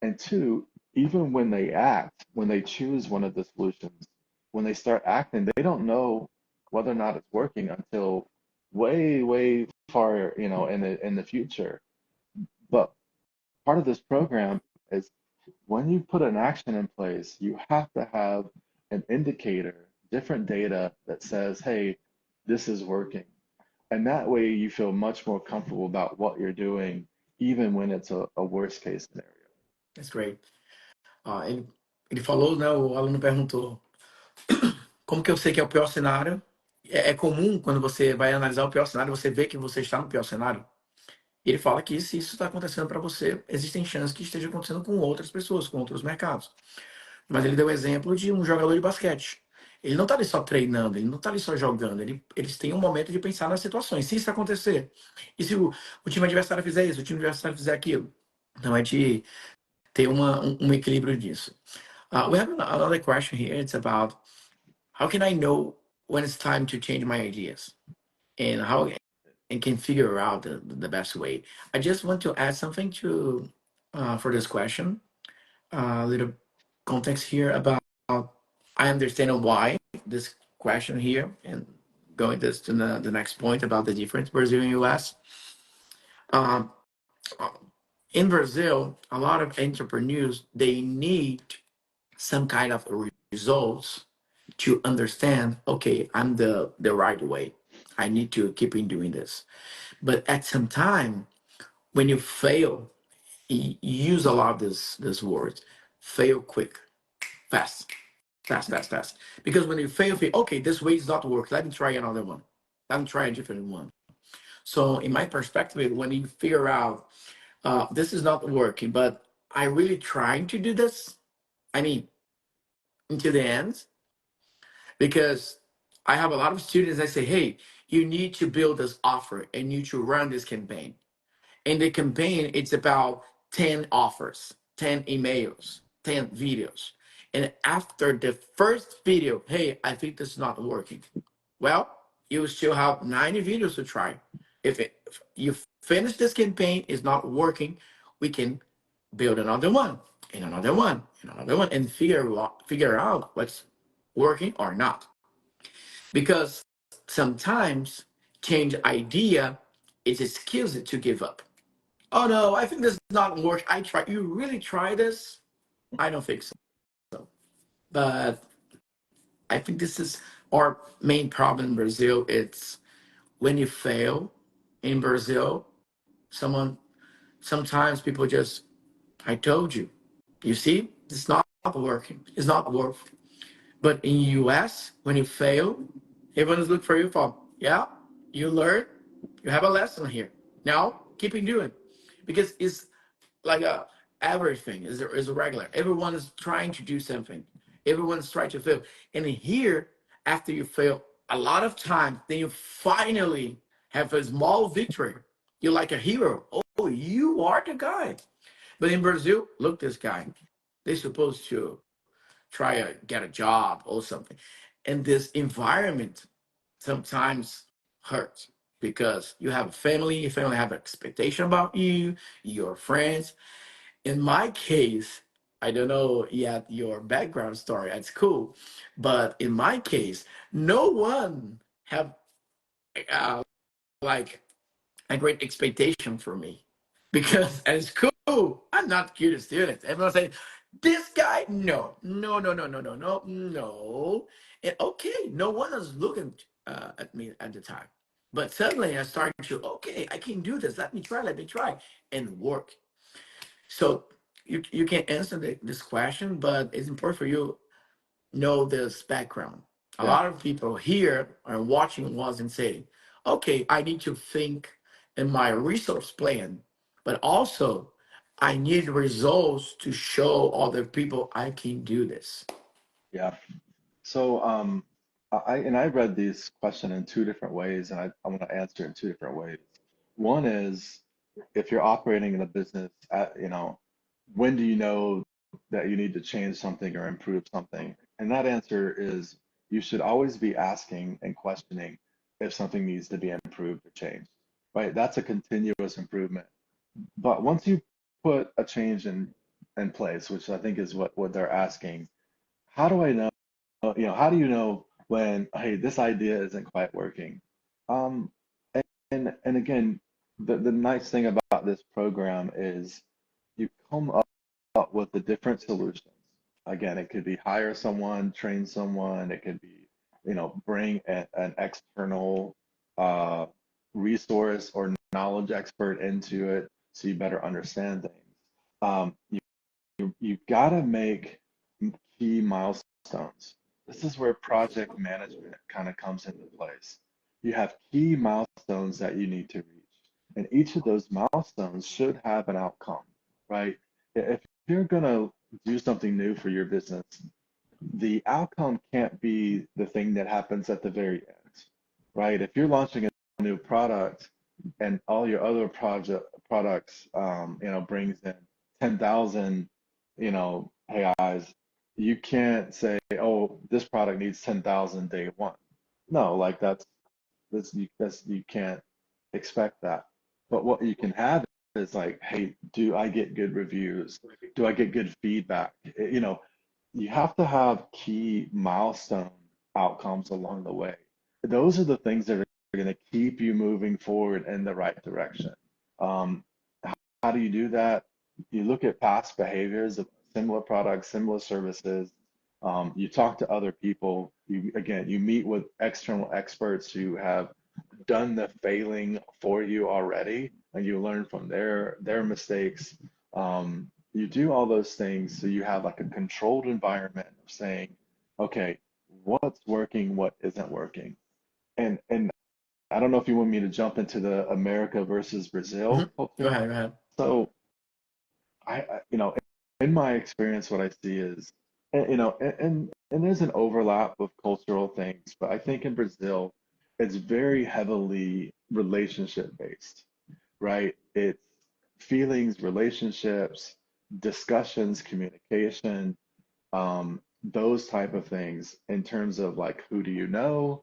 And two, even when they act, when they choose one of the solutions, when they start acting, they don't know whether or not it's working until way, way far, in the future. But part of this program is when you put an action in place, you have to have an indicator, different data that says, hey, this is working. And that way you feel much more comfortable about what you're doing, even when it's a worst case scenario. That's great. Ele falou, né? O aluno perguntou como que eu sei que é o pior cenário. É comum quando você vai analisar o pior cenário, você vê que você está no pior cenário. E ele fala que se isso está acontecendo para você, existem chances que esteja acontecendo com outras pessoas, com outros mercados. Mas ele deu o exemplo de um jogador de basquete. Ele não está ali só treinando, ele não está ali só jogando, eles têm um momento de pensar nas situações. Se isso acontecer, e se o time adversário fizer isso, o time adversário fizer aquilo. Então é de ter um equilíbrio disso. We have another question here. It's about how can I know when it's time to change my ideas and how and can figure out the best way. I just want to add something to for this question. A little context here about I understand why this question here and going this to the next point about the difference Brazil and US. Um, in Brazil, a lot of entrepreneurs they need some kind of results to understand. Okay, I'm the right way. I need to keep in doing this. But at some time, when you fail, you use a lot of this word, fail quick, fast, fast, fast, fast. Because when you fail, okay, this way is not work. Let me try another one. Let me try a different one. So in my perspective, when you figure out this is not working, but I really trying to do this, I mean, until the end, because I have a lot of students that say, hey, you need to build this offer and you need to run this campaign. In the campaign, it's about 10 offers, 10 emails, 10 videos. And after the first video, hey, I think this is not working. Well, you still have 90 videos to try. If you finish this campaign, it's not working, we can build another one and another one and another one and figure out what's working or not. Because sometimes change idea is excuse to give up. Oh no, I think this is not work. I try. You really try this? I don't think so. But I think this is our main problem in Brazil. It's when you fail in Brazil, someone sometimes people just I told you. You see, it's not working. It's not worth. But in US, when you fail, everyone is looking for you for yeah, you learn, you have a lesson here. Now keep it doing. Because it's like everything is a regular. Everyone is trying to do something. Everyone's trying to fail. And here, after you fail a lot of times, then you finally have a small victory. You're like a hero. Oh, you are the guy. But in Brazil, look, this guy. They're supposed to try to get a job or something. And this environment sometimes hurts because you have a family, your family have expectation about you, your friends, in my case, I don't know yet your background story at school, but in my case, no one have uh, like a great expectation for me because at school I'm not the cutest student. Everyone say, "This guy, no, no, no, no, no, no, no, no," and okay, no one is looking at me at the time. But suddenly I started to, okay, I can do this. Let me try, and work. So you can answer this question, but it's important for you know this background. A Yeah, lot of people here are watching was and saying, okay, I need to think in my resource plan, but also I need results to show other people I can do this. yeah. So I read this question in two different ways, and I want to answer it in two different ways. One is if you're operating in a business when do you know that you need to change something or improve something? And that answer is you should always be asking and questioning if something needs to be improved or changed, right? That's a continuous improvement. But once you put a change in place, which I think is what they're asking, how do I know, how do you know when, hey, this idea isn't quite working? Um, and again, the nice thing about this program is you come up with the different solutions. Again, it could be hire someone, train someone, it could be, bring an external uh, resource or knowledge expert into it so you better understand things. You gotta make key milestones. This is where project management kind of comes into place. You have key milestones that you need to reach, and each of those milestones should have an outcome, right? If you're gonna do something new for your business, the outcome can't be the thing that happens at the very end, right? If you're launching a new product and all your other products, brings in 10,000, AIs, you can't say, oh, this product needs 10,000 day one. No, like you can't expect that. But what you can have is like, hey, do I get good reviews? Do I get good feedback? You have to have key milestone outcomes along the way. Those are the things that are going to keep you moving forward in the right direction. Um, how do you do that? You look at past behaviors of similar products, similar services. You talk to other people. You meet with external experts who have done the failing for you already, and you learn from their mistakes. You do all those things so you have like a controlled environment of saying, okay, what's working, what isn't working. And I don't know if you want me to jump into the America versus Hmm. Brazil Go culture. ahead, go ahead. So in my experience, what I see is, and there's an overlap of cultural things, but I think in Brazil, it's very heavily relationship based, right? It's feelings, relationships, discussions, communication, those type of things in terms of like, who do you know?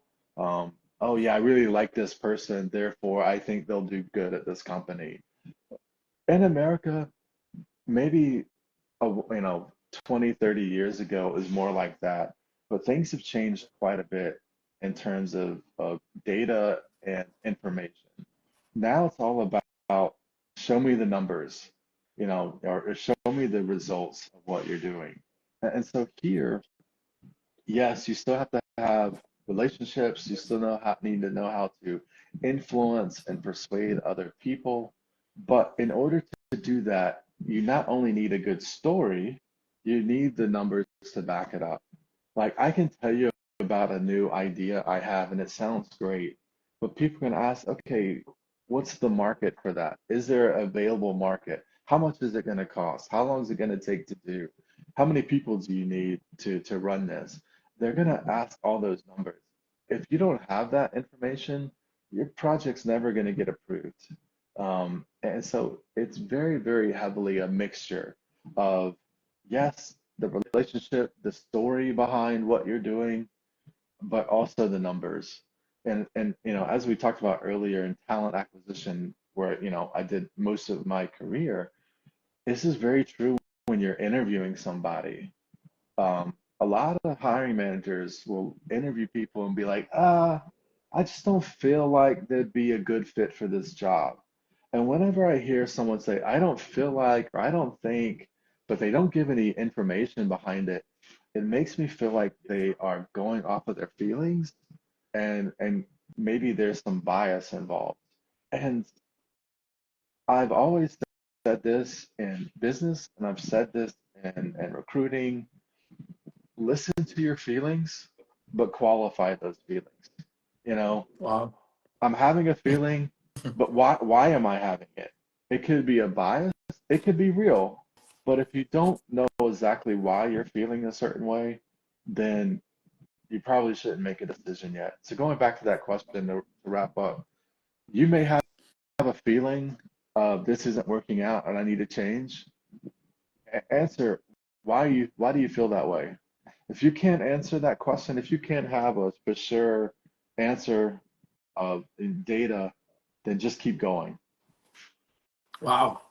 Oh yeah, I really like this person, therefore I think they'll do good at this company. In America, maybe 20, 30 years ago, it was more like that. But things have changed quite a bit in terms of data and information. Now it's all about show me the numbers, or show me the results of what you're doing. And so here, yes, you still have to have relationships. You still need to know how to influence and persuade other people. But in order to do that, you not only need a good story, you need the numbers to back it up. Like I can tell you about a new idea I have and it sounds great, but people can ask, okay, what's the market for that? Is there an available market? How much is it going to cost? How long is it going to take to do? How many people do you need to run this? They're going to ask all those numbers. If you don't have that information, your project's never going to get approved. And so it's very, very heavily a mixture of, yes, the relationship, the story behind what you're doing, but also the numbers. And as we talked about earlier in talent acquisition, where I did most of my career, this is very true when you're interviewing somebody. A lot of hiring managers will interview people and be like, I just don't feel like they'd be a good fit for this job. And whenever I hear someone say, I don't feel like, or I don't think, but they don't give any information behind it, it makes me feel like they are going off of their feelings and maybe there's some bias involved. And I've always said this in business and I've said this in recruiting. Listen to your feelings, but qualify those feelings. You know, Wow. I'm having a feeling, but why am I having it? It could be a bias, it could be real. But if you don't know exactly why you're feeling a certain way, then you probably shouldn't make a decision yet. So going back to that question to wrap up, you may have a feeling of this isn't working out and I need to change. Answer why do you feel that way? If you can't answer that question, if you can't have a for sure answer of data, then just keep going. Wow.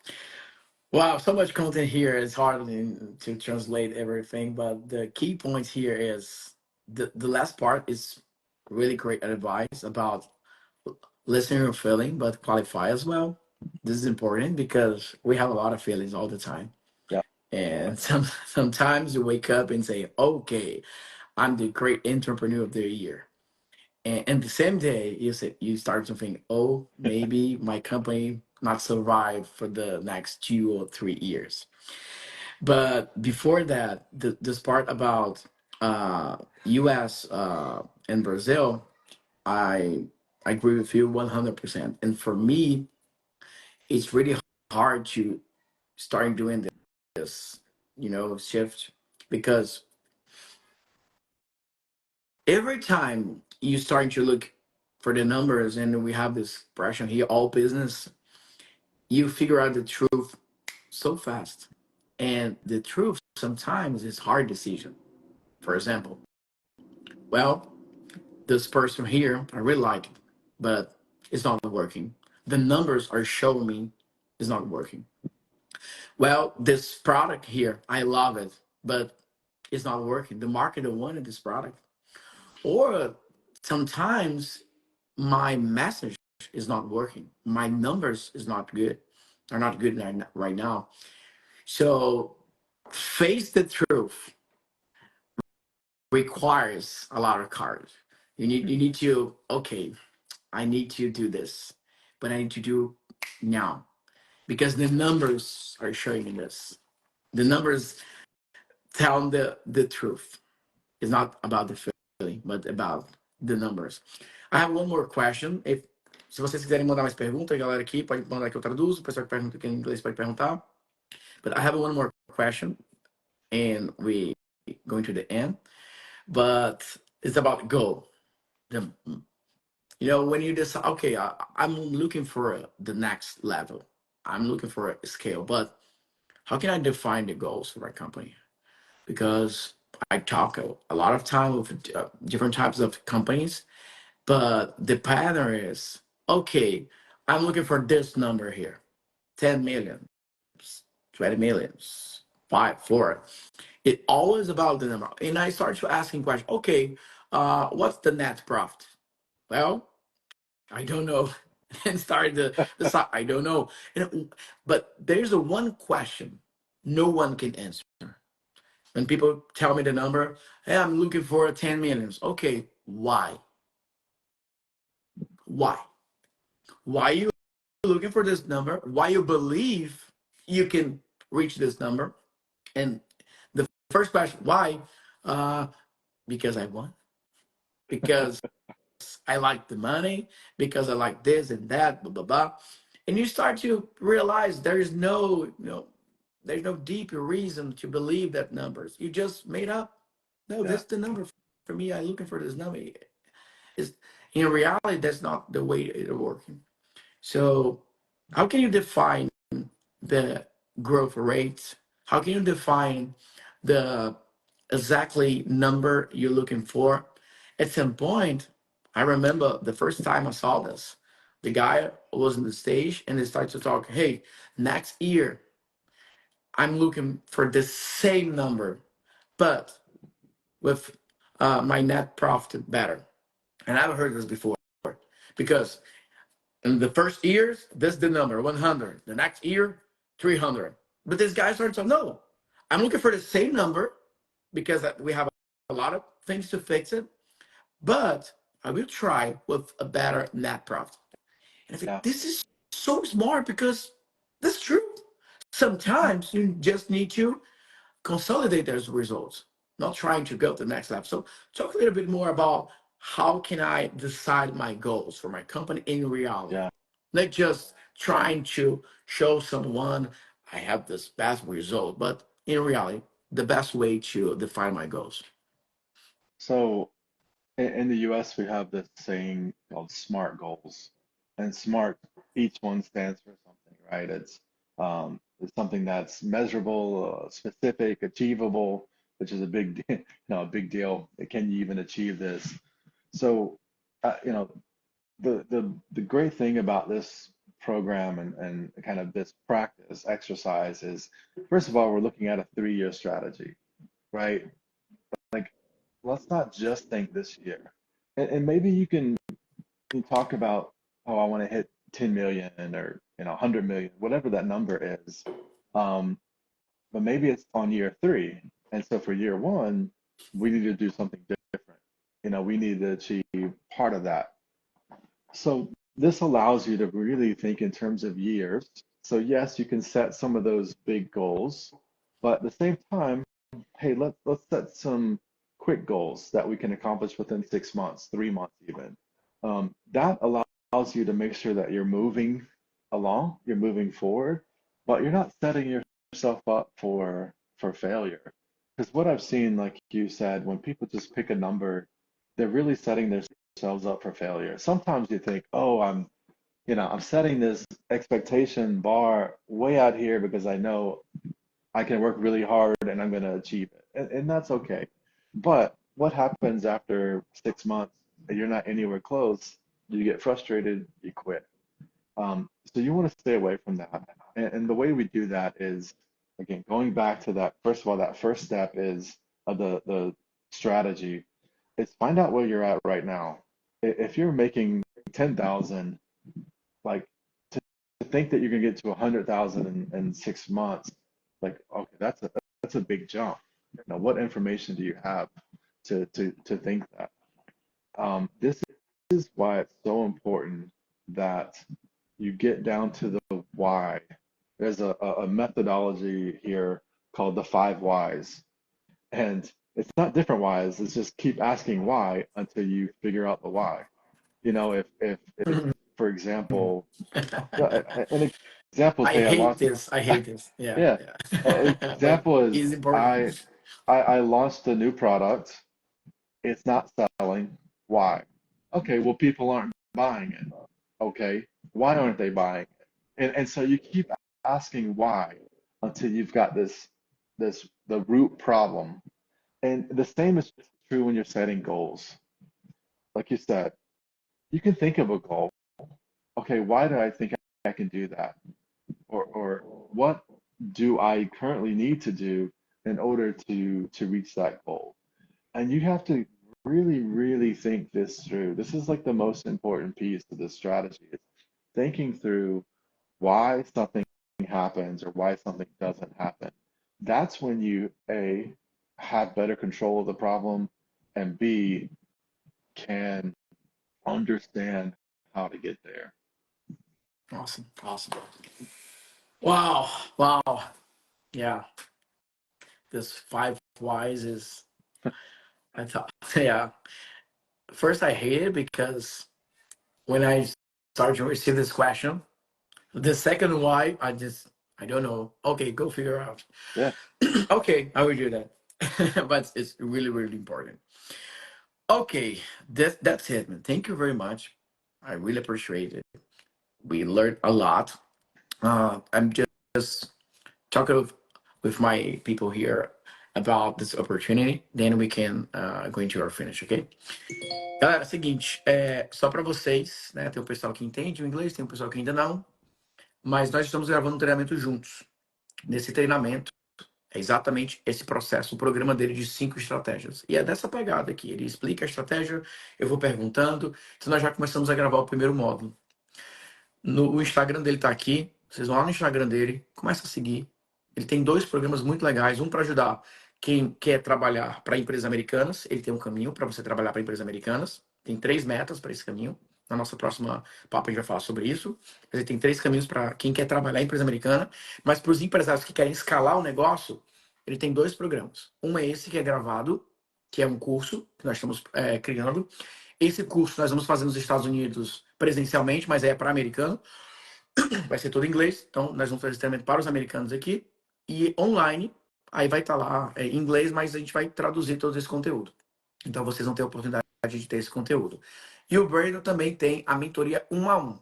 Wow, so much content here. It's hard to translate everything, but the key points here is the last part is really great advice about listening or feeling, but qualify as well. This is important because we have a lot of feelings all the time. Yeah, And sometimes you wake up and say, okay, I'm the great entrepreneur of the year. And the same day you start to think, oh, maybe my company not survive for the next 2 or 3 years. But before that, this part about US and Brazil, I I agree with you 100%. And for me, it's really hard to start doing this, shift, because every time you start to look for the numbers, and we have this expression here, all business, you figure out the truth so fast. And the truth sometimes is hard decision. For example, well, this person here, I really like it, but it's not working. The numbers are showing me it's not working. Well, this product here, I love it, but it's not working. The market wanted this product. Or sometimes my message is not working. My numbers is not good. Are not good right now. So face the truth requires a lot of courage. You need to, okay, I need to do this, but I need to do now because the numbers are showing me this. The numbers tell the truth. It's not about the feeling, but about the numbers. I have one more question. Se vocês quiserem mandar mais perguntas, galera aqui, pode mandar que eu traduzo. O pessoal que pergunta aqui em inglês pode perguntar. But I have one more question, and we going to the end. But it's about goal. The, when you decide, okay, I'm looking for the next level. I'm looking for a scale, but how can I define the goals for my company? Because I talk a lot of time with different types of companies, but the pattern is, okay, I'm looking for this number here, 10 million, 20 millions, 5, 4. It always about the number. And I start to asking questions, okay, what's the net profit? Well, I don't know. And start the I don't know. But there's a one question no one can answer. When people tell me the number, hey, I'm looking for 10 millions. Okay, why? Why? Why you looking for this number? Why you believe you can reach this number? And the first question, why? Uh, because I want. Because I like the money. Because I like this and that. Blah blah blah. And you start to realize there is there's no deeper reason to believe that numbers. You just made up. No, this yeah. is the number for me. I'm looking for this number. Is in reality that's not the way it's working. So how can you define the growth rate? How can you define the exactly number you're looking for? At some point, I remember the first time I saw this. The guy was on the stage and they started to talk, hey, next year I'm looking for the same number, but with my net profit better. And I've heard this before because in the first years, this is the number 100. The next year, 300. But this guy started to no, I'm looking for the same number because we have a lot of things to fix it, but I will try with a better net profit. And I think Yeah. this is so smart because that's true. Sometimes you just need to consolidate those results, not trying to go to the next level. So talk a little bit more about how can I decide my goals for my company in reality, Yeah. not just trying to show someone I have this best result, but in reality, the best way to define my goals. So in the US, we have this saying called SMART goals. And SMART, each one stands for something, right? It's something that's measurable, specific, achievable, which is a big, a big deal. Can you even achieve this? So, you know, the great thing about this program and kind of this practice exercise is, first of all, we're looking at a 3-year strategy, right? Like, let's not just think this year. And maybe you talk about, oh, I want to hit 10 million or 100 million, whatever that number is. Um, but maybe it's on year 3. And so for year 1, we need to do something different. We need to achieve part of that. So this allows you to really think in terms of years. So yes, you can set some of those big goals, but at the same time, hey, let's set some quick goals that we can accomplish within 6 months, 3 months even. That allows you to make sure that you're moving along, you're moving forward, but you're not setting yourself up for failure. Because what I've seen, like you said, when people just pick a number, they're really setting themselves up for failure. Sometimes you think, oh, I'm setting this expectation bar way out here because I know I can work really hard and I'm going to achieve it. And that's okay. But what happens after 6 months and you're not anywhere close? You get frustrated, you quit. So you want to stay away from that. And the way we do that is, again, going back to that, first of all, that first step is the strategy. Is find out where you're at right now. If you're making 10,000, like to think that you're gonna get to 100,000 in 6 months, like okay, that's a big jump. What information do you have to think that? This is why it's so important that you get down to the why. There's a methodology here called the 5 whys. And it's not different whys, it's just keep asking why until you figure out the why. If for example, an example is, I hey, hate this. I hate this. Yeah, yeah, an yeah. But example is it's important. I launched a new product, it's not selling. Why? Okay, well, people aren't buying it. Okay, why aren't they buying it? And so you keep asking why until you've got the root problem. And the same is true when you're setting goals. Like you said, you can think of a goal. Okay, why do I think I can do that? Or what do I currently need to do in order to reach that goal? And you have to really, really think this through. This is like the most important piece of this strategy. It's thinking through why something happens or why something doesn't happen. That's when you, A, have better control of the problem, and B, can understand how to get there. Awesome. Awesome. Wow. Wow. Yeah. This 5 whys is, I thought, yeah. First, I hate it because when I started to receive this question, the second why, I don't know. Okay, go figure out. Yeah. Okay, I will do that. But it's really, really important. Okay, that's it, man. Thank you very much. I really appreciate it. We learned a lot. I'm just talking with my people here about this opportunity. Then we can go into our finish, okay? Galera, é o seguinte, só para vocês, né? Tem o pessoal que entende o inglês, tem o pessoal que ainda não, mas nós estamos gravando um treinamento juntos. Nesse treinamento, é exatamente esse processo, o programa dele de 5 estratégias. E é dessa pegada aqui. Ele explica a estratégia, eu vou perguntando. Então, nós já começamos a gravar o primeiro módulo. O Instagram dele tá aqui. Vocês vão lá no Instagram dele, começa a seguir. Ele tem 2 programas muito legais. Um para ajudar quem quer trabalhar para empresas americanas. Ele tem um caminho para você trabalhar para empresas americanas. Tem 3 metas para esse caminho. Na nossa próxima papo a gente vai falar sobre isso. Ele tem 3 caminhos para quem quer trabalhar em empresa americana. Mas para os empresários que querem escalar o negócio, ele tem 2 programas. Um é esse que é gravado, que é um curso que nós estamos criando. Esse curso nós vamos fazer nos Estados Unidos presencialmente, mas é para americano. Vai ser todo em inglês. Então, nós vamos fazer treinamento para os americanos aqui. E online, aí vai estar lá em inglês, mas a gente vai traduzir todo esse conteúdo. Então, vocês vão ter a oportunidade de ter esse conteúdo. E o Brandon também tem a mentoria 1 a 1.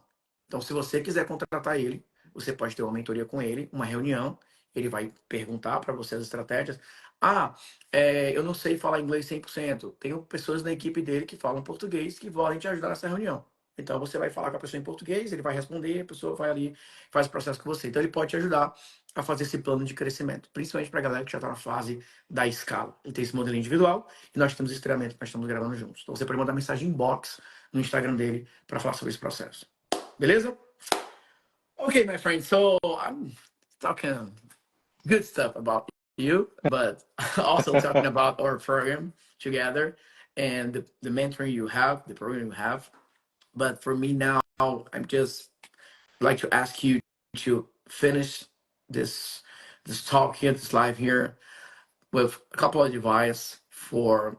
Então, se você quiser contratar ele, você pode ter uma mentoria com ele, uma reunião, ele vai perguntar para você as estratégias. Ah, eu não sei falar inglês 100%. Tem pessoas na equipe dele que falam português que podem te ajudar nessa reunião. Então, você vai falar com a pessoa em português, ele vai responder, a pessoa vai ali, faz o processo com você. Então, ele pode te ajudar a fazer esse plano de crescimento, principalmente para a galera que já está na fase da escala. Ele tem esse modelo individual e nós temos esse treinamento que nós estamos gravando juntos. Então, você pode mandar mensagem inbox no Instagram dele para falar sobre esse processo. Beleza? Okay, my friend. So I'm talking good stuff about you, but also talking about our program together and the mentoring you have, the program you have. But for me now, I'm just like to ask you to finish this talk here, this live here, with a couple of advice for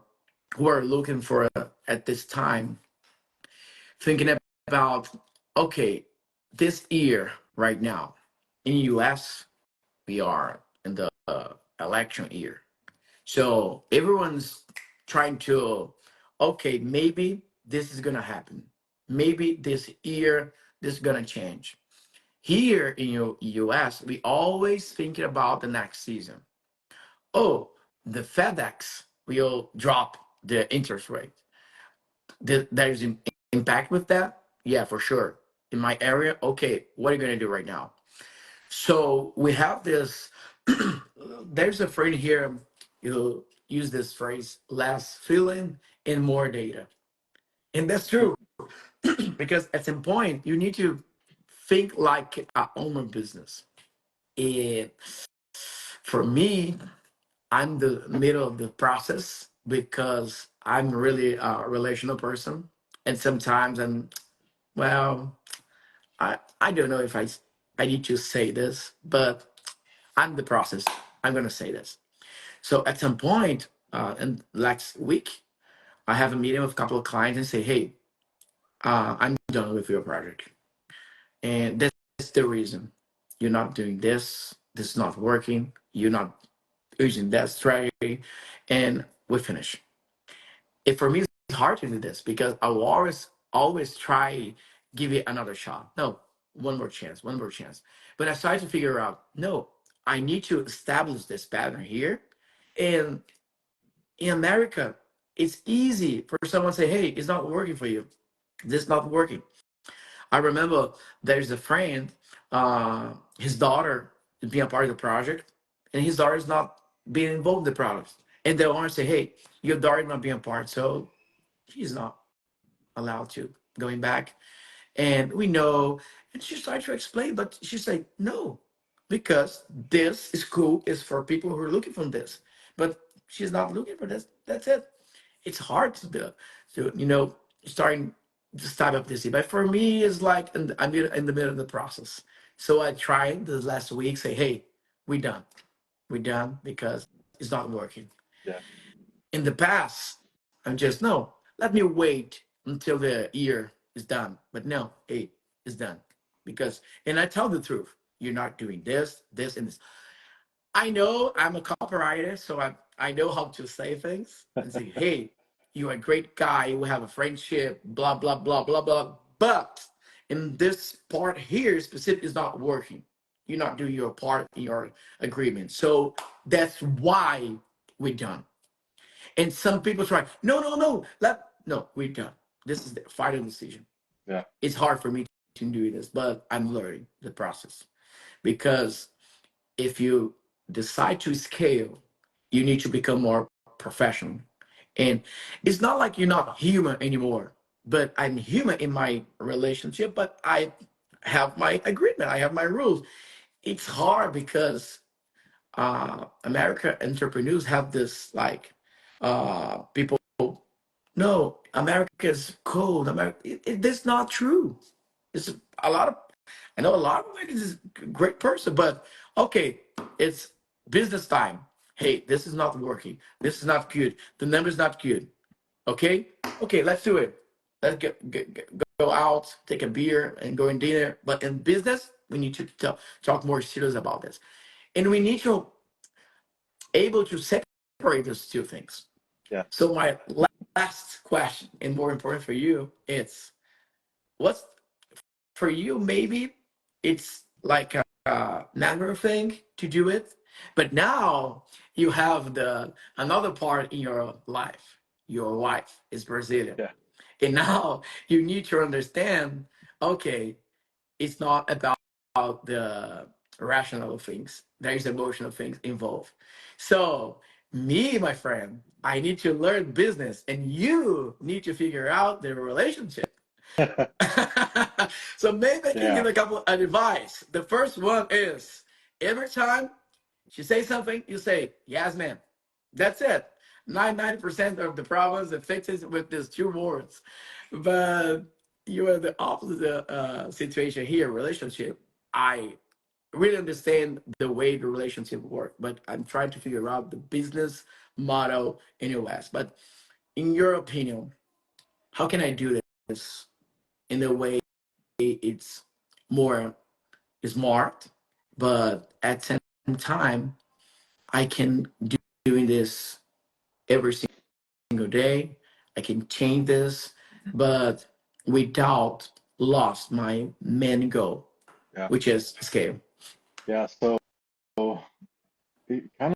who are looking for at this time, thinking about, okay, this year right now in US, we are in the election year. So everyone's trying to, okay, maybe this is gonna happen. Maybe this year this is gonna change. Here in US, we always thinking about the next season. Oh, the FedEx will drop the interest rate. There's an impact with that? Yeah, for sure. In my area, okay, what are you gonna do right now? So we have this. There's a friend here who use this phrase: less feeling and more data, and that's true because at some point you need to think like a owner business. And for me, I'm the middle of the process because I'm really a relational person, and sometimes well, I don't know if I need to say this, but I'm the process. I'm gonna say this. So at some point, and last week, I have a meeting with a couple of clients and say, hey, I'm done with your project. And that's the reason. You're not doing this, this is not working, you're not using that strategy, and we finish. It for me it's hard to do this because I will always try give it another shot. No, one more chance, one more chance. But I started to figure out, no, I need to establish this pattern here. And in America, it's easy for someone to say, hey, it's not working for you. This is not working. I remember there's a friend, his daughter is being a part of the project, and his daughter is not being involved in the project. And they want to say, hey, your daughter is not being a part, so she's not allowed to going back. And we know, and she started to explain, but she's like, no, because this school is for people who are looking for this. But she's not looking for this. That's it. It's hard to do, starting to start up this year. But for me, it's like I'm in the middle of the process. So I tried this last week, say, hey, we done. We done because it's not working. Yeah. In the past, I'm just, no, let me wait until the year is done. But no, hey, it's done. Because, and I tell the truth, you're not doing this, this, and this. I know I'm a copywriter, so I know how to say things and say, hey, you're a great guy, we have a friendship, blah, blah, blah, blah, blah. But in this part here, specific is not working. You're not doing your part in your agreement. So that's why we're done. And some people try, no, no, no, no, we're done. This is the final decision. Yeah. It's hard for me to do this, but I'm learning the process because if you decide to scale, you need to become more professional. And it's not like you're not human anymore, but I'm human in my relationship, but I have my agreement, I have my rules. It's hard because American entrepreneurs have this like people. No, America is cold. America, that's not true. It's a lot of. I know a lot of Americans is a great person, but okay, it's business time. Hey, this is not working. This is not good. The number's not good. Okay, okay, let's do it. Let's go out, take a beer, and go in dinner. But in business, we need to talk more serious about this, and we need to able to separate those two things. Yeah. So my last question, and more important for you, it's what's for you, maybe it's like a natural thing to do it, but now you have the another part in your life. Your wife is Brazilian, Yeah. and now you need to understand. Okay, it's not about the rational things. There's emotional things involved. So me, my friend, I need to learn business, and you need to figure out the relationship. So maybe I can give Yeah. a couple of advice. The first one is every time she says something, you say, yes, ma'am. That's it. 90% of the problems are fixed with these two words. But you are the opposite situation here, relationship. I really understand the way the relationship work, but I'm trying to figure out the business model in US. But in your opinion, how can I do this in a way it's more smart, but at the same time, I can do doing this every single day. I can change this, but without lost my main goal, Yeah. which is scale. Yeah. So it kind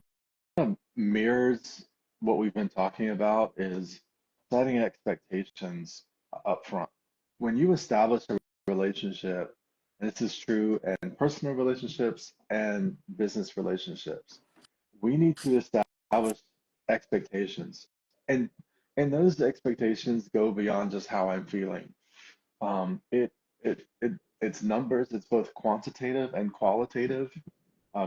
of mirrors what we've been talking about is setting expectations up front. When you establish a relationship, and this is true in personal relationships and business relationships, we need to establish expectations. And and those expectations go beyond just how I'm feeling. It it's numbers, it's both quantitative and qualitative.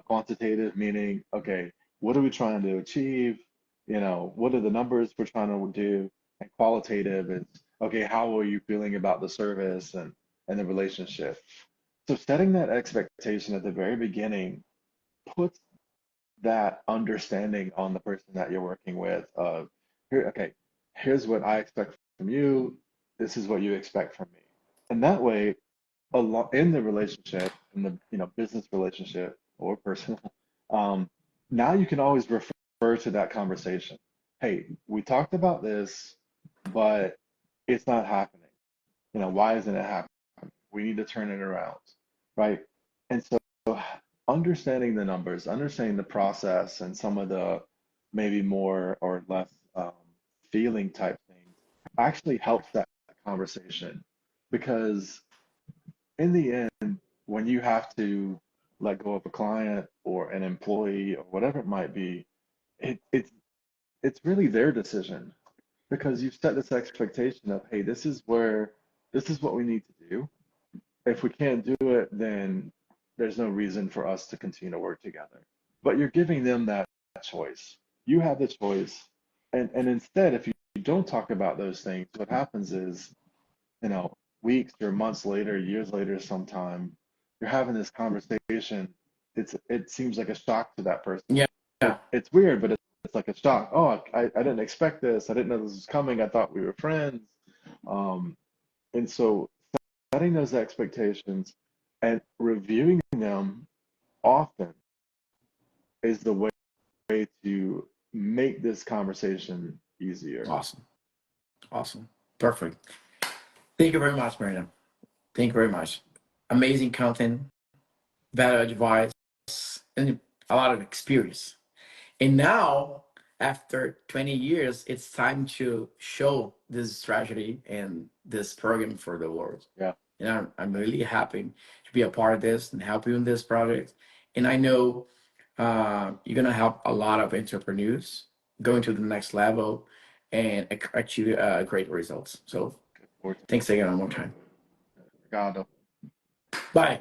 Quantitative meaning, okay, what are we trying to achieve? You know, what are the numbers we're trying to do? And qualitative is, okay, how are you feeling about the service and the relationship? So setting that expectation at the very beginning puts that understanding on the person that you're working with of here, okay, here's what I expect from you. This is what you expect from me. And that way, a lot in the relationship, in the business relationship or personal, um, now you can always refer to that conversation. Hey, we talked about this, but it's not happening. Why isn't it happening? We need to turn it around, right? And so understanding the numbers, understanding the process, and some of the maybe more or less feeling type things actually helps that conversation because in the end, when you have to let go of a client or an employee or whatever it might be, it's really their decision because you've set this expectation of, hey, this is what we need to do. If we can't do it, then there's no reason for us to continue to work together. But you're giving them that choice. You have the choice. And instead, if you don't talk about those things, what happens is, weeks or months later, years later, sometime, you're having this conversation. It seems like a shock to that person. Yeah. It's weird, but it's like a shock. Oh, I didn't expect this. I didn't know this was coming. I thought we were friends. And so setting those expectations and reviewing them often is the way to make this conversation easier. Awesome. Awesome. Perfect. Thank you very much, Brandon. Thank you very much. Amazing content, better advice, and a lot of experience. And now, after 20 years, it's time to show this strategy and this program for the world. Yeah. And I'm really happy to be a part of this and help you in this project. And I know you're going to help a lot of entrepreneurs going to the next level and achieve great results. So thanks again one more time. Obrigado. Bye.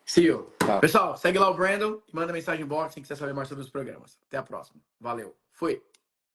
See you. Tchau. Pessoal, segue lá o Brandon e manda mensagem em box se quiser saber mais sobre os programas. Até a próxima. Valeu. Fui.